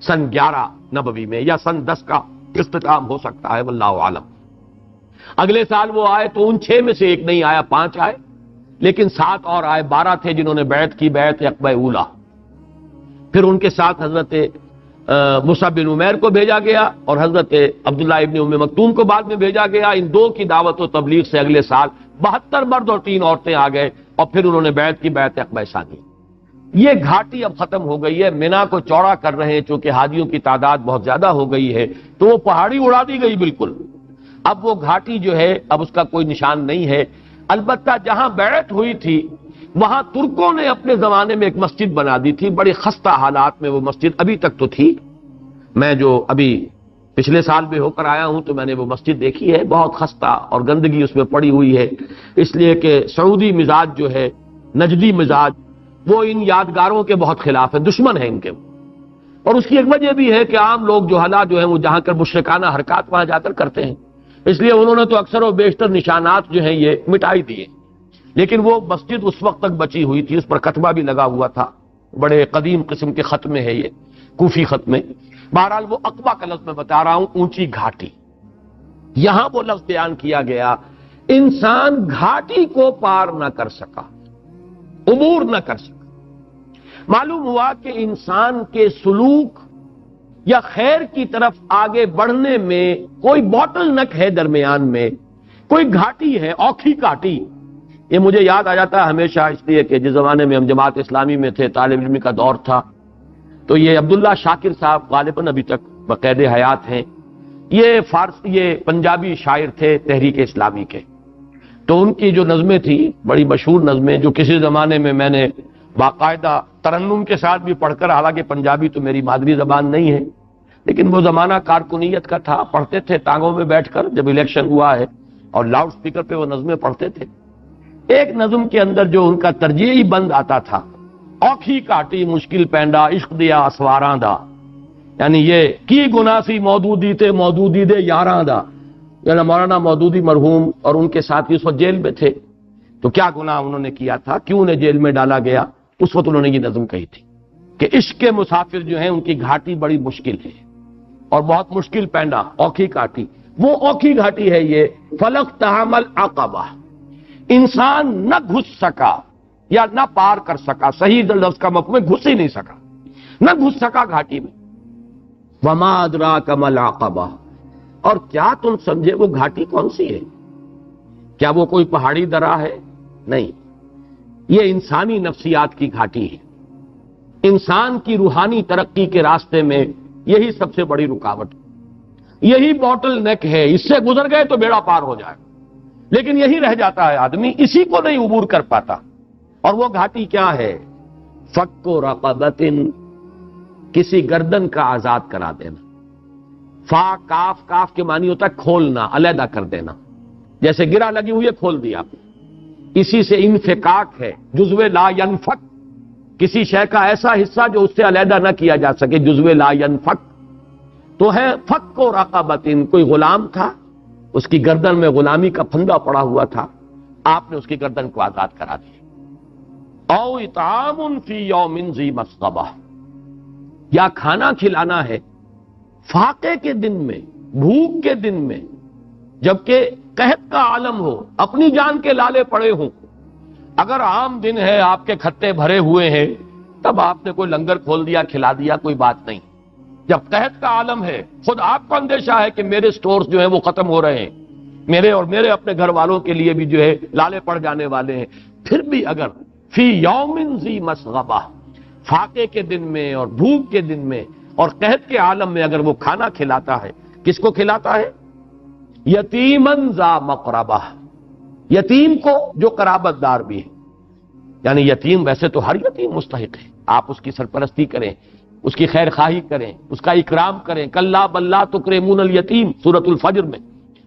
A: سن 11 نبوی میں، یا سن 10 کا اختتام ہو سکتا ہے، واللہ عالم. اگلے سال وہ آئے تو ان 6 میں سے ایک نہیں آیا، 5 آئے، لیکن 7 اور آئے، 12 تھے جنہوں نے بیعت کی، بیعت عقبہ اولا. پھر ان کے ساتھ حضرت مصعب بن عمیر کو بھیجا گیا اور حضرت عبداللہ ابن ام مکتوم کو بعد میں بھیجا گیا. ان 2 کی دعوت و تبلیغ سے اگلے سال 72 مرد اور 3 عورتیں آ گئے، اور پھر انہوں نے بیعت کی، بیعت عقبہ ثانی. یہ گھاٹی اب ختم ہو گئی ہے، مینا کو چوڑا کر رہے ہیں چونکہ حاجیوں کی تعداد بہت زیادہ ہو گئی ہے، تو وہ پہاڑی اڑا دی گئی بالکل. اب وہ گھاٹی جو ہے اب اس کا کوئی نشان نہیں ہے. البتہ جہاں بیعت ہوئی تھی وہاں ترکوں نے اپنے زمانے میں ایک مسجد بنا دی تھی، بڑے خستہ حالات میں وہ مسجد ابھی تک تو تھی. میں جو ابھی پچھلے سال بھی ہو کر آیا ہوں تو میں نے وہ مسجد دیکھی ہے، بہت خستہ اور گندگی اس میں پڑی ہوئی ہے، اس لیے کہ سعودی مزاج جو ہے، نجدی مزاج، وہ ان یادگاروں کے بہت خلاف ہے، دشمن ہیں ان کے. اور اس کی ایک وجہ بھی ہے کہ عام لوگ جو حالات جو ہیں وہ جہاں کر مشرکانہ حرکات وہاں جا کر کرتے ہیں، اس لیے انہوں نے تو اکثر و بیشتر نشانات جو ہیں یہ مٹائی دیے. لیکن وہ مسجد اس وقت تک بچی ہوئی تھی، اس پر کتبہ بھی لگا ہوا تھا، بڑے قدیم قسم کے خط میں ہے یہ، کوفی خط میں. بہرحال وہ عقبہ کا لفظ میں بتا رہا ہوں، اونچی گھاٹی. یہاں وہ لفظ بیان کیا گیا، انسان گھاٹی کو پار نہ کر سکا، عبور نہ کر سکا. معلوم ہوا کہ انسان کے سلوک یا خیر کی طرف آگے بڑھنے میں کوئی باٹل نک ہے، درمیان میں کوئی گھاٹی ہے، اوکھی گھاٹی۔ یہ مجھے یاد آ جاتا ہے ہمیشہ، اس لیے کہ جس زمانے میں ہم جماعت اسلامی میں تھے، طالب علمی کا دور تھا، تو یہ عبداللہ شاکر صاحب غالباً ابھی تک بقید حیات ہیں، یہ پنجابی شاعر تھے تحریک اسلامی کے۔ تو ان کی جو نظمیں تھی، بڑی مشہور نظمیں، جو کسی زمانے میں نے باقاعدہ ترنم کے ساتھ بھی پڑھ کر، حالانکہ پنجابی تو میری مادری زبان نہیں ہے، لیکن وہ زمانہ کارکنیت کا تھا، پڑھتے تھے ٹانگوں میں بیٹھ کر جب الیکشن ہوا ہے، اور لاؤڈ سپیکر پہ وہ نظمیں پڑھتے تھے۔ ایک نظم کے اندر جو ان کا ترجیحی بند آتا تھا، اوکھی کاٹی مشکل پینڈا عشق دیا اسواراں دا، یعنی یہ کی گناہ سی مودودی تے مودودی دے یاراں دا، یعنی مولانا مودودی مرحوم اور ان کے ساتھی اس وقت جیل میں تھے، تو کیا گناہ انہوں نے کیا تھا، کیوں انہیں جیل میں ڈالا گیا؟ اس وقت انہوں نے یہ نظم کہی تھی کہ عشق کے مسافر جو ہیں ان کی گھاٹی بڑی مشکل ہے، اور بہت مشکل پینڈا، اوکھی کاٹی، وہ اوکھی گھاٹی ہے یہ، فلق تحمل عقبہ، انسان نہ گھس سکا یا نہ پار کر سکا، صحیح لفظ کا مفہوم ہے گھس ہی نہیں سکا، نہ گھس سکا گھاٹی میں۔ وما ادراک ما العقبہ، اور کیا تم سمجھے وہ گھاٹی کون سی ہے؟ کیا وہ کوئی پہاڑی درہ ہے؟ نہیں، یہ انسانی نفسیات کی گھاٹی ہے۔ انسان کی روحانی ترقی کے راستے میں یہی سب سے بڑی رکاوٹ، یہی باٹل نیک ہے، اس سے گزر گئے تو بیڑا پار ہو جائے، لیکن یہی رہ جاتا ہے آدمی، اسی کو نہیں عبور کر پاتا۔ اور وہ گھاٹی کیا ہے؟ فک رقبۃ، کسی گردن کا آزاد کرا دینا۔ فا کاف، کاف کے معنی ہوتا ہے کھولنا، علیحدہ کر دینا، جیسے گرہ لگی ہوئی ہے کھول دیا، اسی سے انفکاک ہے، جزو لا ینفک، کسی شے کا ایسا حصہ جو اس سے علیحدہ نہ کیا جا سکے، جزو لا ینفک۔ تو ہے فک و رقبۃ، کوئی غلام تھا، اس کی گردن میں غلامی کا پھندا پڑا ہوا تھا، آپ نے اس کی گردن کو آزاد کرا دیا۔ او اطعام فی یوم ذی مسغبہ، یا کھانا کھلانا ہے فاقے کے دن میں، بھوک کے دن میں، جبکہ قحط کا عالم ہو، اپنی جان کے لالے پڑے ہوں۔ اگر عام دن ہے، آپ کے کھتے بھرے ہوئے ہیں، تب آپ نے کوئی لنگر کھول دیا، کھلا دیا، کوئی بات نہیں۔ جب قحط کا عالم ہے، خود آپ کو اندیشہ ہے کہ میرے سٹورز جو ہیں وہ ختم ہو رہے ہیں، میرے اور میرے اپنے گھر والوں کے لیے بھی جو ہے لالے پڑ جانے والے ہیں، پھر بھی اگر فی یوم ذی مسغبہ، فاقے کے دن میں اور بھوک کے دن میں اور قحط کے عالم میں اگر وہ کھانا کھلاتا ہے، کس کو کھلاتا ہے؟ یتیمن ذا مقربہ، یتیم کو جو قرابت دار بھی ہے، یعنی یتیم ویسے تو ہر یتیم مستحق ہے، آپ اس کی سرپرستی کریں، اس کی خیر خواہی کریں، اس کا اکرام کریں، کلا بل لا تکرمون الیتیم، سورۃ الفجر میں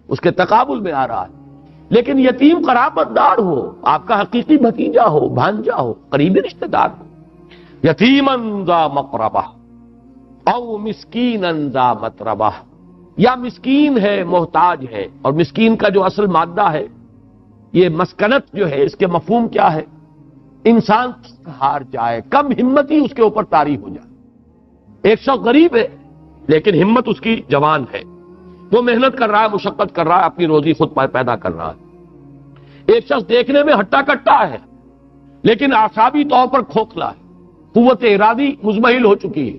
A: اس کے تقابل میں آ رہا ہے۔ لیکن یتیم قرابت دار ہو، آپ کا حقیقی بھتیجا ہو، بھانجا ہو، قریبی رشتہ دار ہو، یتیمن ذا مقربہ او مسکینن ذا متربہ، یا مسکین ہے، محتاج ہے، اور مسکین کا جو اصل مادہ ہے، یہ مسکنت جو ہے، اس کے مفہوم کیا ہے؟ انسان ہار جائے، کم ہمتی اس کے اوپر طاری ہو جائے۔ ایک شخص غریب ہے لیکن ہمت اس کی جوان ہے، وہ محنت کر رہا ہے، مشقت کر رہا ہے، اپنی روزی خود پیدا کر رہا ہے۔ ایک شخص دیکھنے میں ہٹا کٹا ہے لیکن اعصابی طور پر کھوکھلا ہے، قوت ارادی مزمحل ہو چکی ہے،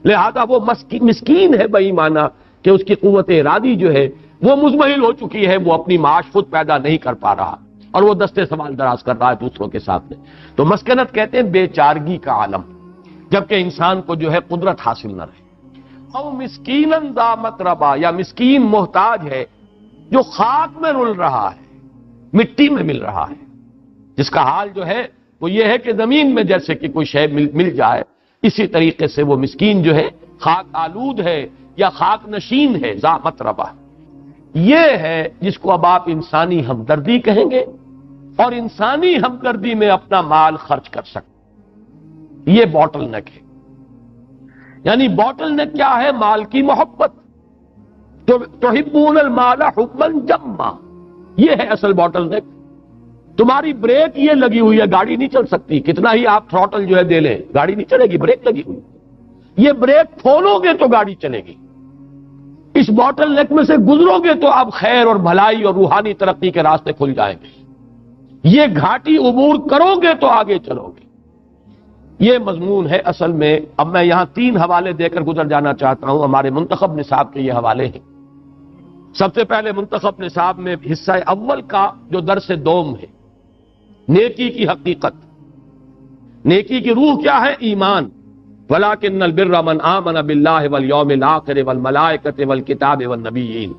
A: لہذا وہ مسکین ہے بےایمانہ کہ اس کی قوت ارادی جو ہے وہ مزمحل ہو چکی ہے، وہ اپنی معاش خود پیدا نہیں کر پا رہا اور وہ دستے سوال دراز کر رہا ہے دوسروں کے سامنے۔ تو مسکنت کہتے ہیں بے چارگی کا عالم، جبکہ انسان کو جو ہے قدرت حاصل نہ رہے۔ او مسکینن ذا متربہ، یا مسکین محتاج ہے جو خاک میں رل رہا ہے، مٹی میں مل رہا ہے، جس کا حال جو ہے وہ یہ ہے کہ زمین میں جیسے کہ کوئی شے مل جائے، اسی طریقے سے وہ مسکین جو ہے خاک آلود ہے یا خاک نشین ہے، ذا متربہ۔ یہ ہے جس کو اب آپ انسانی ہمدردی کہیں گے، اور انسانی ہمدردی میں اپنا مال خرچ کر سکتے، یہ باٹل نیک ہے۔ یعنی باٹل نیک کیا ہے؟ مال کی محبت، تحبون المال حبا جما، یہ ہے اصل باٹل نیک۔ تمہاری بریک یہ لگی ہوئی ہے، گاڑی نہیں چل سکتی، کتنا ہی آپ تھروٹل جو ہے دے لیں، گاڑی نہیں چلے گی، بریک لگی ہوئی، یہ بریک کھولو گے تو گاڑی چلے گی۔ اس باٹل نیک میں سے گزرو گے تو اب خیر اور بھلائی اور روحانی ترقی کے راستے کھل جائیں گے۔ یہ گھاٹی عبور کرو گے تو آگے چلو گے۔ یہ مضمون ہے اصل میں. اب میں یہاں 3 حوالے دے کر گزر جانا چاہتا ہوں. ہمارے منتخب نصاب کے یہ حوالے ہیں. سب سے پہلے منتخب نصاب میں حصہ اول کا جو درس دوم ہے، نیکی کی حقیقت. نیکی کی روح کیا ہے؟ ایمان. وَلَٰكِنَّ الْبِرَّ مَنْ آمَنَ بِاللَّهِ وَالْيَوْمِ الْآخِرِ وَالْمَلَائِكَةِ وَالْكِتَابِ وَالنَّبِيِّينَ.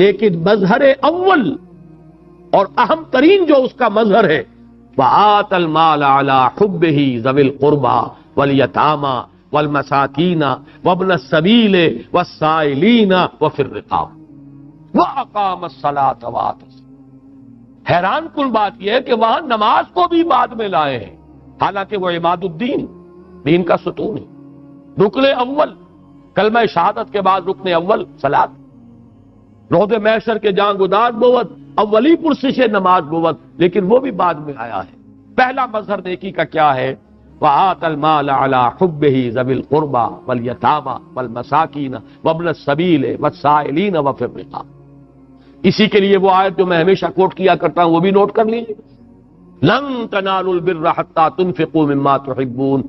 A: لیکن مظہر اول اور اہم ترین جو اس کا مظہر ہے، وَآتَ الْمَالَ عَلَىٰ حُبِّهِ ذَوِي الْقُرْبَىٰ وَالْيَتَامَىٰ وَالْمَسَاكِينَ وَابْنَ السَّبِيلِ وَالسَّائِلِينَ وَفِي الرِّقَابِ وَأَقَامَ الصَّلَاةَ وَآتَى الزَّكَاةَ. حیران کن بات یہ ہے کہ وہاں نماز کو بھی بعد میں لائے ہیں، حالانکہ وہ عماد الدین، دین کا ستون ہے. رکن اول کلمہ شہادت کے بعد رکن اول صلاۃ. روض محشر کے جان گداز بود، اولی پرسش نماز بود، لیکن وہ بھی بعد میں آیا ہے. پہلا مظہر نیکی کا کیا ہے؟ وَآتَ الْمَالَ عَلَىٰ حُبِّهِ ذَوِي الْقُرْبَىٰ وَالْيَتَامَىٰ وَالْمَسَاكِينَ وَابْنَ السَّبِيلِ وَالسَّائِلِينَ وَفِي الرِّقَابِ. اسی کے لیے وہ آیت جو میں ہمیشہ کوٹ کیا کرتا ہوں وہ بھی نوٹ کر لیجیے. لَن تَنَالُوا الْبِرَّ حَتَّىٰ تُنفِقُوا مِمَّا تُحِبُّونَ.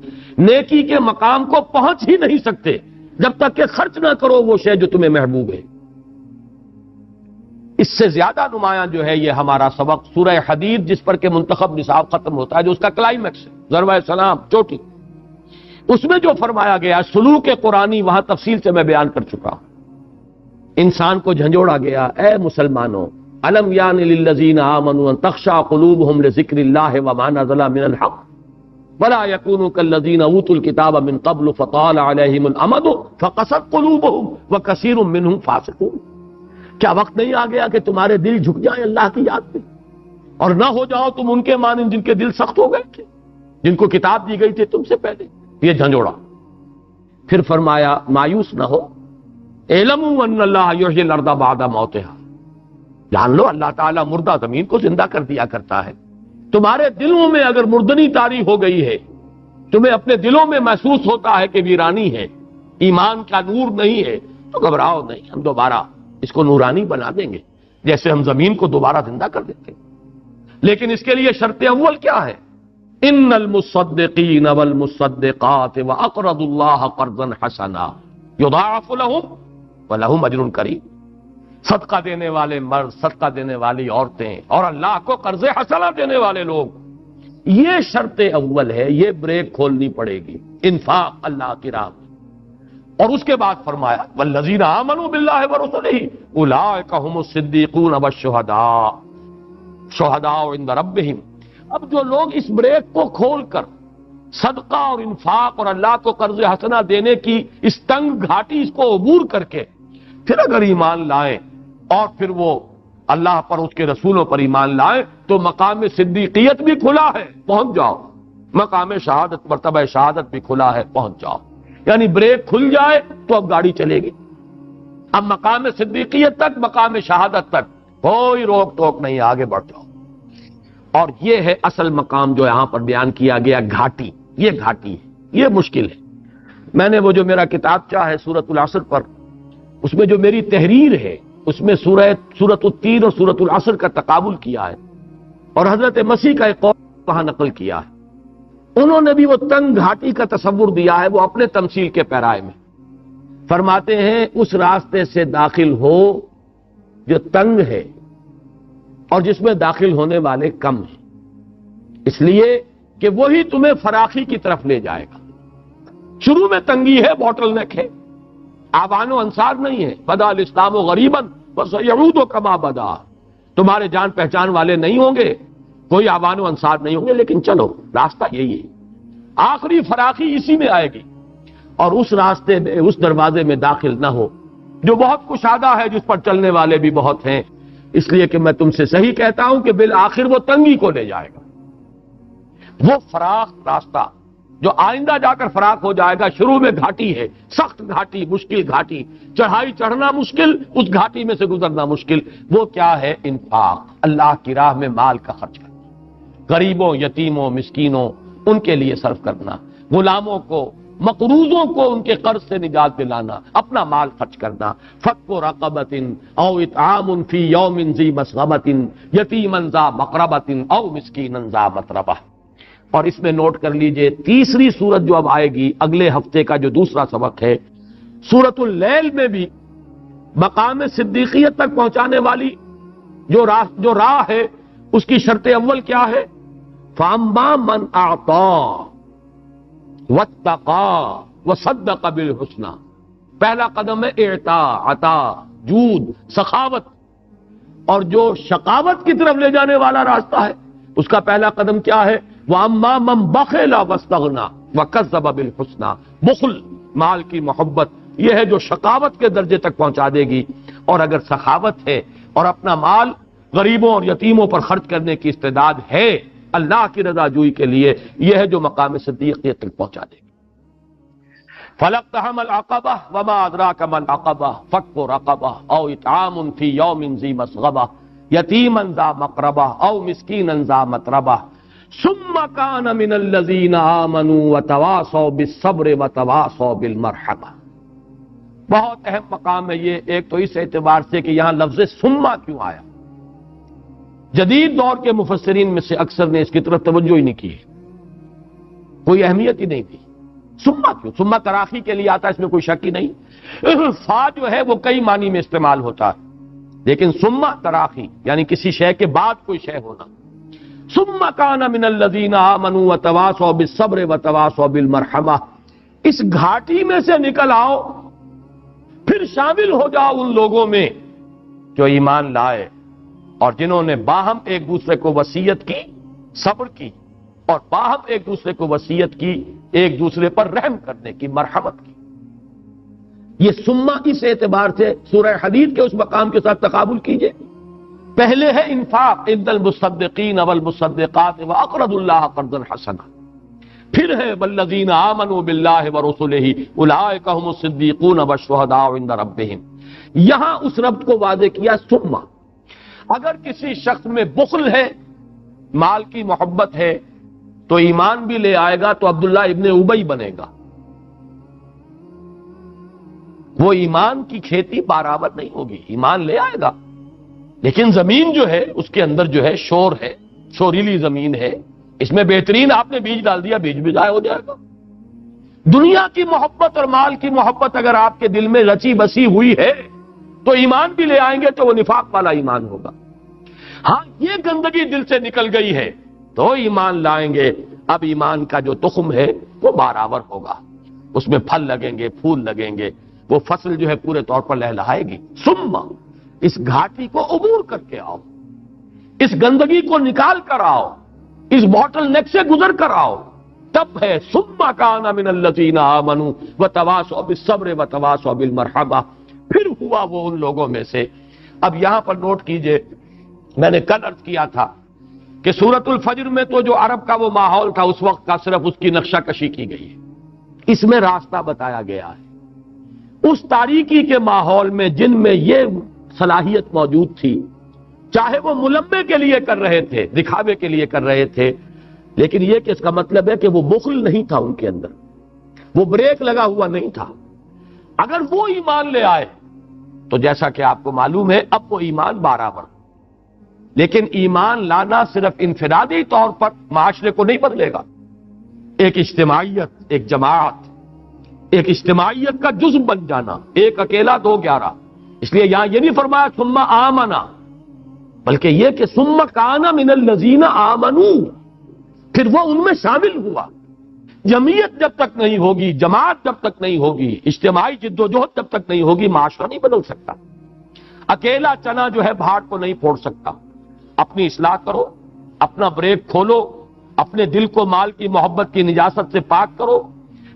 A: نیکی کے مقام کو پہنچ ہی نہیں سکتے جب تک کہ خرچ نہ کرو وہ شے جو تمہیں محبوب ہے. اس سے زیادہ نمایاں جو ہے یہ ہمارا سبق سورہ حدید، جس پر کہ منتخب نصاب ختم ہوتا ہے، جو اس کا کلائمیکس ہے، ذروہ سلام چوٹی. اس میں جو فرمایا گیا سلوک قرآنی وہاں تفصیل سے میں بیان کر چکا ہوں. انسان کو جھنجھوڑا گیا، اے مسلمانوں، الم یان للذین آمنوا ان تخشع قلوبهم لذکر اللہ وما نزل من الحق ولا يكونوا كالذین اوتوا الكتاب من قبل فطال عليهم الامد فقست قلوبهم وكثير منهم فاسقون. کیا وقت نہیں آ گیا کہ تمہارے دل جھک جائیں اللہ کی یاد پہ اور نہ ہو جاؤ تم ان کے مانند جن کے دل سخت ہو گئے تھے، جن کو کتاب دی گئی تھی تم سے پہلے. یہ جھنجھوڑا. پھر فرمایا مایوس نہ ہو، اعلموا ان اللہ یحیی الارض بعد موتها. جان لو اللہ تعالیٰ مردہ زمین کو زندہ کر دیا کرتا ہے. تمہارے دلوں میں اگر مردنی طاری ہو گئی ہے، تمہیں اپنے دلوں میں محسوس ہوتا ہے کہ ویرانی ہے، ایمان کا نور نہیں ہے، تو گھبراؤ نہیں، ہم دوبارہ اس کو نورانی بنا دیں گے، جیسے ہم زمین کو دوبارہ زندہ کر دیتے ہیں. لیکن اس کے لیے شرط اول کیا ہے؟ ان المصدقین والمصدقات واقرضوا اللہ قرضا حسنا یضاعف لهم ولهم اجر کریم. صدقہ دینے والے مرد، صدقہ دینے والی عورتیں اور اللہ کو قرض حسنہ دینے والے لوگ، یہ شرط اول ہے. یہ بریک کھولنی پڑے گی، انفاق اللہ کی راہ. اور اس کے بعد فرمایا والذین آمنوا باللہ ورسلہ اولئک هم الصدیقون والشہداء شہداء عند ربہم. اب جو لوگ اس بریک کو کھول کر صدقہ اور انفاق اور اللہ کو قرض حسنہ دینے کی اس تنگ گھاٹی اس کو عبور کر کے پھر اگر ایمان لائیں اور پھر وہ اللہ پر اس کے رسولوں پر ایمان لائیں تو مقام صدیقیت بھی کھلا ہے، پہنچ جاؤ. مقام شہادت، مرتبہ شہادت بھی کھلا ہے، پہنچ جاؤ. یعنی بریک کھل جائے تو اب گاڑی چلے گی. اب مقام صدیقیت تک، مقام شہادت تک کوئی روک ٹوک نہیں، آگے بڑھ جاؤ. اور یہ ہے اصل مقام جو یہاں پر بیان کیا گیا، گھاٹی. یہ گھاٹی ہے، یہ مشکل ہے. میں نے وہ جو میرا کتابچہ ہے سورۃ العصر پر، اس میں جو میری تحریر ہے اس میں سورۃ التین اور سورۃ العصر کا تقابل کیا ہے اور حضرت مسیح کا ایک قول وہاں نقل کیا ہے. انہوں نے بھی وہ تنگ گھاٹی کا تصور دیا ہے، وہ اپنے تمثیل کے پیرائے میں فرماتے ہیں اس راستے سے داخل ہو جو تنگ ہے اور جس میں داخل ہونے والے کم ہیں، اس لیے کہ وہی تمہیں فراخی کی طرف لے جائے گا. شروع میں تنگی ہے، باٹل نیک ہے، آوان و انصار نہیں ہے. بدا الاسلام غریباً وسیعود کما بدا. تمہارے جان پہچان والے نہیں ہوں گے، کوئی آوان و انصار نہیں ہوں گے، لیکن چلو راستہ یہی ہے. آخری فراخی اسی میں آئے گی. اور اس راستے میں، اس دروازے میں داخل نہ ہو جو بہت کشادہ ہے، جس پر چلنے والے بھی بہت ہیں. اس لیے کہ میں تم سے صحیح کہتا ہوں کہ بالآخر وہ تنگی کو لے جائے گا. وہ فراخ راستہ جو آئندہ جا کر فراخ ہو جائے گا، شروع میں گھاٹی ہے، سخت گھاٹی، مشکل گھاٹی، چڑھائی چڑھنا مشکل، اس گھاٹی میں سے گزرنا مشکل. وہ کیا ہے؟ انفاق، اللہ کی راہ میں مال کا خرچ کرنا، غریبوں، یتیموں، مسکینوں، ان کے لیے صرف کرنا، غلاموں کو، مقروضوں کو ان کے قرض سے نجات دلانا، اپنا مال خرچ کرنا. فک رقبۃ او اطعام فی یوم ذی مسغبۃ یتیما ذا مقربۃ او مسکینا ذا متربہ. اور اس میں نوٹ کر لیجئے تیسری سورت جو اب آئے گی اگلے ہفتے کا جو دوسرا سبق ہے، سورۃ اللیل میں بھی مقام صدیقیت تک پہنچانے والی جو راہ ہے، اس کی شرط اول کیا ہے؟ فَأَمَّا مَنْ أَعْطَىٰ وَاتَّقَىٰ وَصَدَّقَ بِالْحُسْنَىٰ۔ پہلا قدم ہے اعطاء، عطا، جود، سخاوت، اور جو شقاوت کی طرف لے جانے والا راستہ ہے اس کا پہلا قدم کیا ہے؟ وَأَمَّا مَنْ بَخِلَ وَاسْتَغْنَىٰ وَكَذَّبَ بِالْحُسْنَىٰ۔ بخل، مال کی محبت، یہ ہے جو شقاوت کے درجے تک پہنچا دے گی، اور اگر سخاوت ہے اور اپنا مال غریبوں اور یتیموں پر خرچ کرنے کی استعداد ہے اللہ کی رضا جوئی کے لیے، یہ ہے جو مقام صدیقیت تک پہنچا دے گی۔ فَلَقْتَحَمَ الْعَقَبَةَ وَمَا أَدْرَاكَ مَا الْعَقَبَةُ فَكُّ رَقَبَةٍ أَوْ إِطْعَامٌ فِي يَوْمٍ ذِي مَسْغَبَةٍ يَتِيمًا ذَا مَقْرَبَةٍ أَوْ مِسْكِينًا ذَا مَتْرَبَةٍ ثُمَّ كَانَ مِنَ الَّذِينَ آمَنُوا وَتَوَاصَوْا بِالصَّبْرِ وَتَوَاصَوْا بِالْمَرْحَمَةِ۔ بہت اہم مقام ہے یہ، ایک تو اس اعتبار سے کہ یہاں لفظ ثم کیوں آیا۔ جدید دور کے مفسرین میں سے اکثر نے اس کی طرف توجہ ہی نہیں کی، کوئی اہمیت ہی نہیں دی۔ ثم کیوں؟ ثم تراخی کے لیے آتا ہے، اس میں کوئی شک ہی نہیں۔ فا جو ہے وہ کئی معنی میں استعمال ہوتا ہے، لیکن ثم تراخی یعنی کسی شے کے بعد کوئی شے ہونا۔ ثم کان من الذین آمنوا وتواصوا بالصبر وتواصوا بالمرحمہ، اس گھاٹی میں سے نکل آؤ، پھر شامل ہو جاؤ ان لوگوں میں جو ایمان لائے اور جنہوں نے باہم ایک دوسرے کو وصیت کی، صبر کی، اور باہم ایک دوسرے کو وصیت کی، ایک دوسرے پر رحم کرنے کی، مرحمت کی۔ یہ سما اس اعتبار سے سورہ حدید کے اس مقام کے ساتھ تقابل کیجئے۔ پہلے ہے انفاق، ان المصدقین والمصدقات واقرضوا اللہ قرضا حسنا، پھر ہے والذین آمنوا باللہ ورسلہ اولئک هم الصدیقون والشہداء عند ربہم۔ یہاں اس ربط کو واضح کیا ثم۔ اگر کسی شخص میں بخل ہے، مال کی محبت ہے، تو ایمان بھی لے آئے گا تو عبداللہ ابن ابی بنے گا۔ وہ ایمان کی کھیتی برابر نہیں ہوگی، ایمان لے آئے گا لیکن زمین جو ہے اس کے اندر جو ہے شور ہے، شوریلی زمین ہے، اس میں بہترین آپ نے بیج ڈال دیا، بیج بھی ضائع ہو جائے گا۔ دنیا کی محبت اور مال کی محبت اگر آپ کے دل میں رچی بسی ہوئی ہے تو ایمان بھی لے آئیں گے تو وہ نفاق والا ایمان ہوگا۔ ہاں یہ گندگی دل سے نکل گئی ہے تو ایمان لائیں گے، اب ایمان کا جو تخم ہے وہ برابر ہوگا، اس میں پھل لگیں گے، پھول لگیں گے، وہ فصل جو ہے پورے طور پر لہلہائے گی۔ ثم، اس گھاٹی کو عبور کر کے آؤ، اس گندگی کو نکال کر آؤ، اس باٹل نیک سے گزر کر آؤ، تب ہے ثم کان من الذین آمنوا وتواصوا بالصبر وتواصوا بالمرحمہ، پھر ہوا وہ ان لوگوں میں سے۔ اب یہاں پر نوٹ کیجئے، میں نے کل عرض کیا تھا کہ سورۃ الفجر میں تو جو عرب کا وہ ماحول تھا اس وقت کا صرف اس کی نقشہ کشی کی گئی ہے، اس میں راستہ بتایا گیا ہے۔ اس تاریکی کے ماحول میں جن میں یہ صلاحیت موجود تھی، چاہے وہ ملمے کے لیے کر رہے تھے، دکھاوے کے لیے کر رہے تھے، لیکن یہ کہ اس کا مطلب ہے کہ وہ بخل نہیں تھا ان کے اندر، وہ بریک لگا ہوا نہیں تھا۔ اگر وہ ایمان لے آئے تو جیسا کہ آپ کو معلوم ہے اب وہ ایمان برابر، لیکن ایمان لانا صرف انفرادی طور پر معاشرے کو نہیں بدلے گا، ایک اجتماعیت، ایک جماعت، ایک اجتماعیت کا جزو بن جانا، ایک اکیلا دو گیارہ۔ اس لیے یہاں یہ نہیں فرمایا ثم آمنا، بلکہ یہ کہ ثم کان من الذین آمنوا، پھر وہ ان میں شامل ہوا۔ جمعیت جب تک نہیں ہوگی، جماعت جب تک نہیں ہوگی، اجتماعی جدوجہد جب تک نہیں ہوگی، معاشرہ نہیں بدل سکتا۔ اکیلا چنا جو ہے بھاڑ کو نہیں پھوڑ سکتا۔ اپنی اصلاح کرو، اپنا بریک کھولو، اپنے دل کو مال کی محبت کی نجاست سے پاک کرو،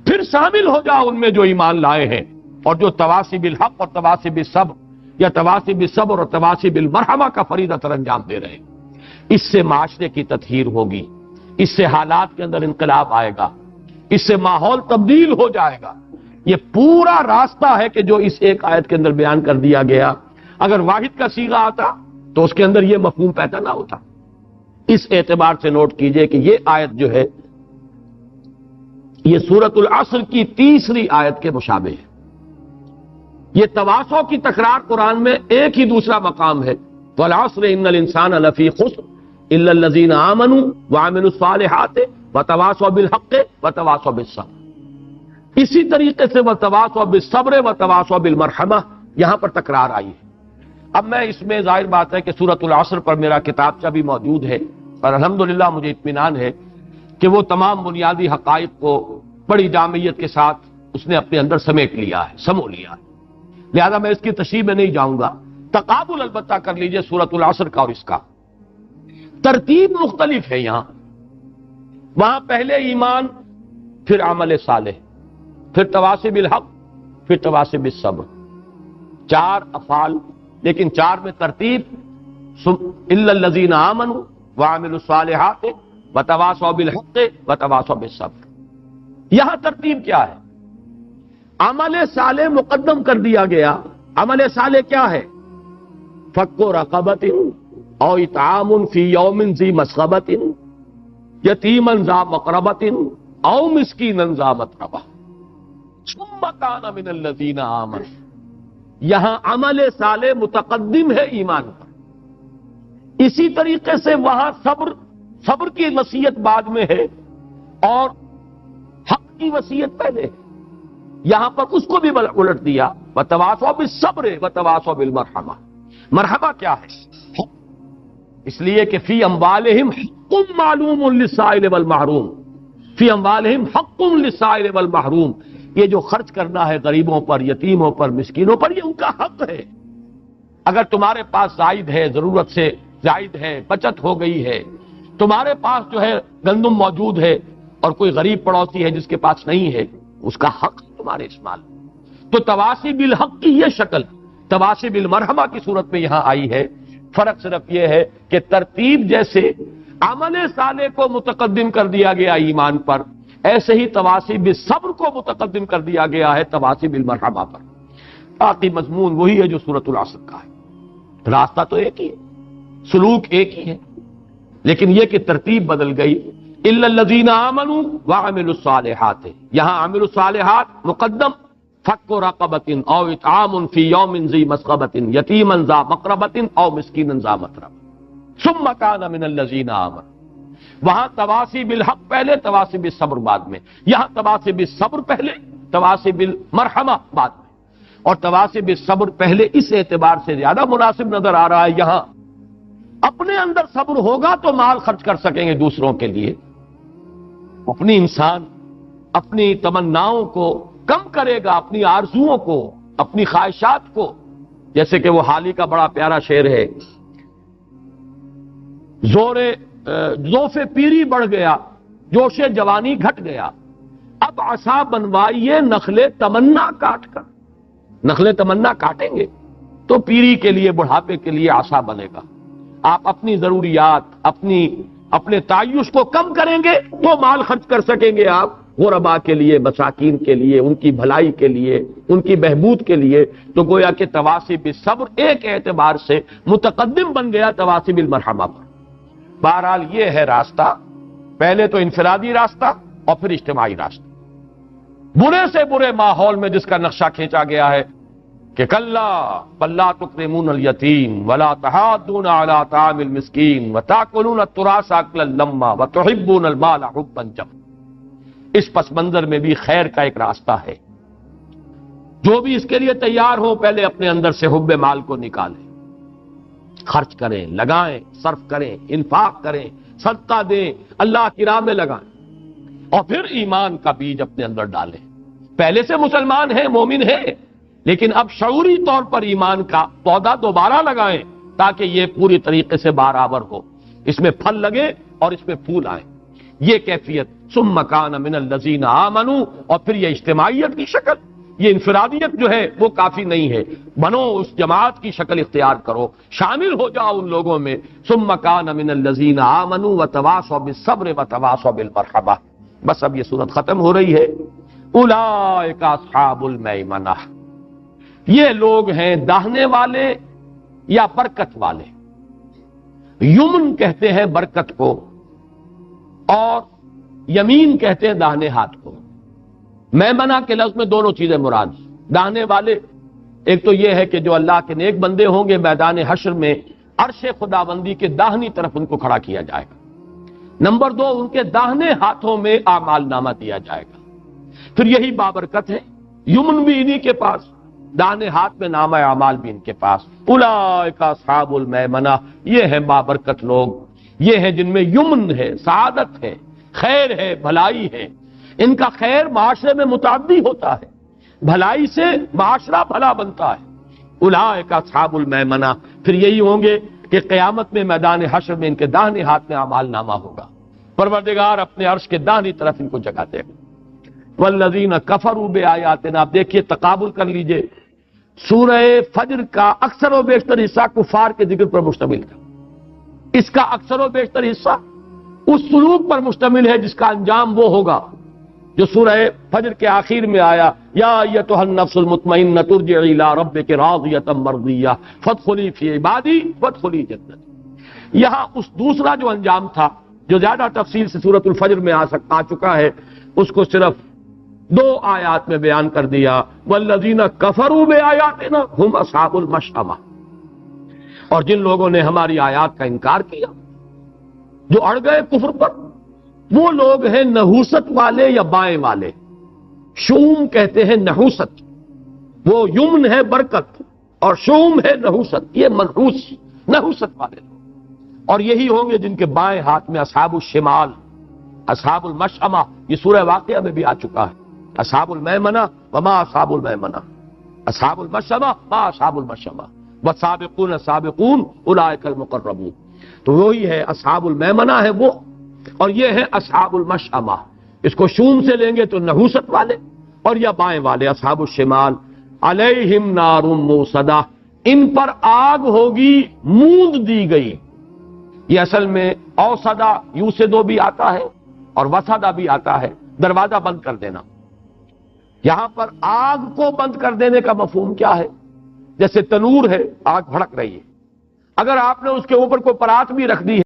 A: پھر شامل ہو جاؤ ان میں جو ایمان لائے ہیں اور جو تواصی بالحق اور تواصی بالصبر یا تواصی بالصبر اور تواصی بالمرحمہ کا فریضہ تر انجام دے رہے ہیں۔ اس سے معاشرے کی تطہیر ہوگی، اس سے حالات کے اندر انقلاب آئے گا، اس سے ماحول تبدیل ہو جائے گا۔ یہ پورا راستہ ہے کہ جو اس ایک آیت کے اندر بیان کر دیا گیا۔ اگر واحد کا صیغہ آتا تو اس کے اندر یہ مفہوم پیدا نہ ہوتا۔ اس اعتبار سے نوٹ کیجئے کہ یہ آیت جو ہے یہ سورۃ العصر کی تیسری آیت کے مشابہ ہے۔ یہ تواصو کی تکرار قرآن میں ایک ہی دوسرا مقام ہے، وَالْعَصْرِ إِنَّ الْإِنسَانَ لَفِي خُسْرٍ إِلَّا الَّذِينَ آمَنُوا وَعَمِلُوا الصَّالِحَاتِ وتواصوا بالحق وتواصوا بالصبر۔ اسی طریقے سے وتواصوا بالصبر وتواصوا بالمرحمہ یہاں پر تکرار آئی ہے۔ اب میں اس میں ظاہر بات ہے کہ سورۃ العصر پر میرا کتابچہ بھی موجود ہے اور الحمدللہ مجھے اطمینان ہے کہ وہ تمام بنیادی حقائق کو بڑی جامعیت کے ساتھ اس نے اپنے اندر سمیٹ لیا ہے، سمو لیا ہے، لہذا میں اس کی تشریح میں نہیں جاؤں گا۔ تقابل البتہ کر لیجئے سورۃ العصر کا اور اس کا، ترتیب مختلف ہے یہاں، وہاں پہلے ایمان، پھر عمل صالح، پھر تواصی بالحق، پھر تواصی بالصبر، چار افعال، لیکن چار میں ترتیب الا الذین آمنوا وعملوا الصالحات وتواصوا بالحق وتواصوا بالصبر۔ یہاں ترتیب کیا ہے؟ عمل صالح مقدم کر دیا گیا۔ عمل صالح کیا ہے؟ فک رقبۃ او اطعام فی یوم ذی مسغبۃ یتیما ذا مقربۃ او مسکینا ذا متربہ ثم کان من الذین آمنوا۔ یہاں عمل صالح متقدم ہے ایمان پر، اسی طریقے سے وہاں صبر کی وصیت بعد میں ہے اور حق کی وصیت پہلے ہے، یہاں پر اس کو بھی الٹ دیا، وتواصوا بالصبر وتواصوا بالمرحمہ۔ مرحمہ کیا ہے؟ اس لیے کہ فی اموالہم حق معلوم للسائل والمحروم، فی اموالہم حق للسائل والمحروم، یہ جو خرچ کرنا ہے غریبوں پر، یتیموں پر، مسکینوں پر، یہ ان کا حق ہے۔ اگر تمہارے پاس زائد ہے، ضرورت سے زائد ہے، بچت ہو گئی ہے، تمہارے پاس جو ہے گندم موجود ہے اور کوئی غریب پڑوسی ہے جس کے پاس نہیں ہے، اس کا حق تمہارے استعمال۔ تو تواصی بالحق کی یہ شکل تواصی بالمرحمہ کی صورت میں یہاں آئی ہے۔ فرق صرف یہ ہے کہ ترتیب جیسے عمل صالح کو متقدم کر دیا گیا ایمان پر، ایسے ہی تواصی بالصبر کو متقدم کر دیا گیا ہے تواصی بالمرحمہ پر۔ باقی مضمون وہی ہے جو سورۃ العصر کا ہے، راستہ تو ایک ہی ہے، سلوک ایک ہی ہے، لیکن یہ کہ ترتیب بدل گئی۔ الا الذین آمنوا وعملوا الصالحات، یہاں عملوا الصالحات مقدم، فک رقبۃ او اطعام فی یوم ذی مسغبۃ یتیما ذا مقربۃ او مسکینا ذا متربہ ثم کان من الذین آمنوا۔ وہاں تواصی بالحق پہلے، تواصی بالصبر بعد میں، یہاں تواصی بالصبر پہلے، تواصی بالمرحمہ بعد میں، اور تواصی بالصبر پہلے اس اعتبار سے زیادہ مناسب نظر آ رہا ہے۔ یہاں اپنے اندر صبر ہوگا تو مال خرچ کر سکیں گے دوسروں کے لیے، اپنی انسان اپنی تمناؤں کو کم کرے گا، اپنی آرزوؤں کو، اپنی خواہشات کو، جیسے کہ وہ حالی کا بڑا پیارا شعر ہے، ذوف پیری بڑھ گیا، جوش جوانی گھٹ گیا، اب عصا بنوائیے نخل تمنا کاٹ کر۔ نخل تمنا کاٹیں گے تو پیری کے لیے، بڑھاپے کے لیے عصا بنے گا۔ آپ اپنی ضروریات، اپنے تعیش کو کم کریں گے تو مال خرچ کر سکیں گے آپ غرباء کے لیے، مساکین کے لیے، ان کی بھلائی کے لیے، ان کی بہبود کے لیے۔ تو گویا کہ تواصی بالصبر ایک اعتبار سے متقدم بن گیا تواصی بالمرحمہ پر۔ بہرحال یہ ہے راستہ، پہلے تو انفرادی راستہ اور پھر اجتماعی راستہ۔ برے سے برے ماحول میں جس کا نقشہ کھینچا گیا ہے کہ کلا بل لا تکرمون الیتیم ولا تحاضون علی طعام المسکین وتاکلون التراث اکلا لما وتحبون المال حبا جما۔ اس پس منظر میں بھی خیر کا ایک راستہ ہے، جو بھی اس کے لیے تیار ہو پہلے اپنے اندر سے حب مال کو نکالیں، خرچ کریں، لگائیں، صرف کریں، انفاق کریں، صدقہ دیں، اللہ کی راہ میں لگائیں، اور پھر ایمان کا بیج اپنے اندر ڈالیں۔ پہلے سے مسلمان ہیں، مومن ہیں، لیکن اب شعوری طور پر ایمان کا پودا دوبارہ لگائیں تاکہ یہ پوری طریقے سے برآور ہو، اس میں پھل لگے اور اس میں پھول آئیں۔ یہ کیفیت ثم کان من الذین آمنوا، اور پھر یہ اجتماعیت کی شکل، یہ انفرادیت جو ہے وہ کافی نہیں ہے، بنو اس جماعت کی شکل اختیار کرو، شامل ہو جاؤ ان لوگوں میں۔ ثم کان من الذین آمنوا وتواصوا بالصبر وتواصوا بالمرحمہ۔ بس اب یہ صورت ختم ہو رہی ہے۔ اولئک اصحاب المیمنہ، یہ لوگ ہیں داہنے والے یا برکت والے۔ یمن کہتے ہیں برکت کو اور یمین کہتے ہیں داہنے ہاتھ کو۔ میمنہ کے لفظ میں دونوں چیزیں مراد۔ داہنے والے ایک تو یہ ہے کہ جو اللہ کے نیک بندے ہوں گے میدان حشر میں عرش خداوندی کے داہنی طرف ان کو کھڑا کیا جائے گا، نمبر 2 ان کے داہنے ہاتھوں میں اعمال نامہ دیا جائے گا. پھر یہی بابرکت ہے، یمن بھی انہی کے پاس، داہنے ہاتھ میں نامہ اعمال بھی ان کے پاس. اولئک اصحاب المیمنہ، یہ ہیں بابرکت لوگ، یہ ہیں جن میں یمن ہے، سعادت ہے، خیر ہے، بھلائی ہے. ان کا خیر معاشرے میں متعدی ہوتا ہے، بھلائی سے معاشرہ بھلا بنتا ہے. اولئک اصحاب المیمنہ، پھر یہی ہوں گے کہ قیامت میں میدان حشر میں ان کے داہنے ہاتھ میں اعمال نامہ ہوگا. پروردگار اپنے عرش کے داہنی طرف ان کو جگہ دے گا. والذین کفروا بآیاتنا، آپ دیکھیے تقابل کر لیجئے، سورہ فجر کا اکثر و بیشتر حصہ کفار کے ذکر پر مشتمل تھا. اس کا اکثر و بیشتر حصہ اس سلوک پر مشتمل ہے جس کا انجام وہ ہوگا جو سورہ فجر کے آخر میں آیا، یا ایتھا النفس المطمئنہ ترجعی الی ربک راضیۃ مرضیہ فادخلی فی عبادی وادخلی جنتی. یہاں اس دوسرا جو انجام تھا جو زیادہ تفصیل سے سورۃ الفجر میں آ چکا ہے، اس کو صرف 2 آیات میں بیان کر دیا. والذین کفروا بآیاتنا هم اصحاب المشأمہ، اور جن لوگوں نے ہماری آیات کا انکار کیا، جو اڑ گئے کفر پر، وہ لوگ ہیں نحوست والے یا بائیں والے. شوم کہتے ہیں نحوست، وہ یمن ہے برکت اور شوم ہے نحوست، یہ منحوس نحوست والے لوگ. اور یہی ہوں گے جن کے بائیں ہاتھ میں اصحاب الشمال، اصحاب المشأمہ، یہ سورہ واقعہ میں بھی آ چکا ہے. اصحاب المیمنہ وما اصحاب المیمنہ، اصحاب المشأمہ ما اصحاب المشأمہ، والسابقون السابقون اولئک المقربون. تو وہی ہے اصحاب المیمنہ ہے وہ، اور یہ ہے اصحاب المشأمہ. اس کو شوم سے لیں گے تو نحوست والے، اور یا بائیں والے اصحاب الشمال. علیہم نار موصدہ، ان پر آگ ہوگی موند دی گئی. یہ اصل میں اوسدہ یوسدو بھی آتا ہے اور وسدہ بھی آتا ہے، دروازہ بند کر دینا. یہاں پر آگ کو بند کر دینے کا مفہوم کیا ہے؟ جیسے تنور ہے، آگ بھڑک رہی ہے، اگر آپ نے اس کے اوپر کوئی پرات بھی رکھ دی ہے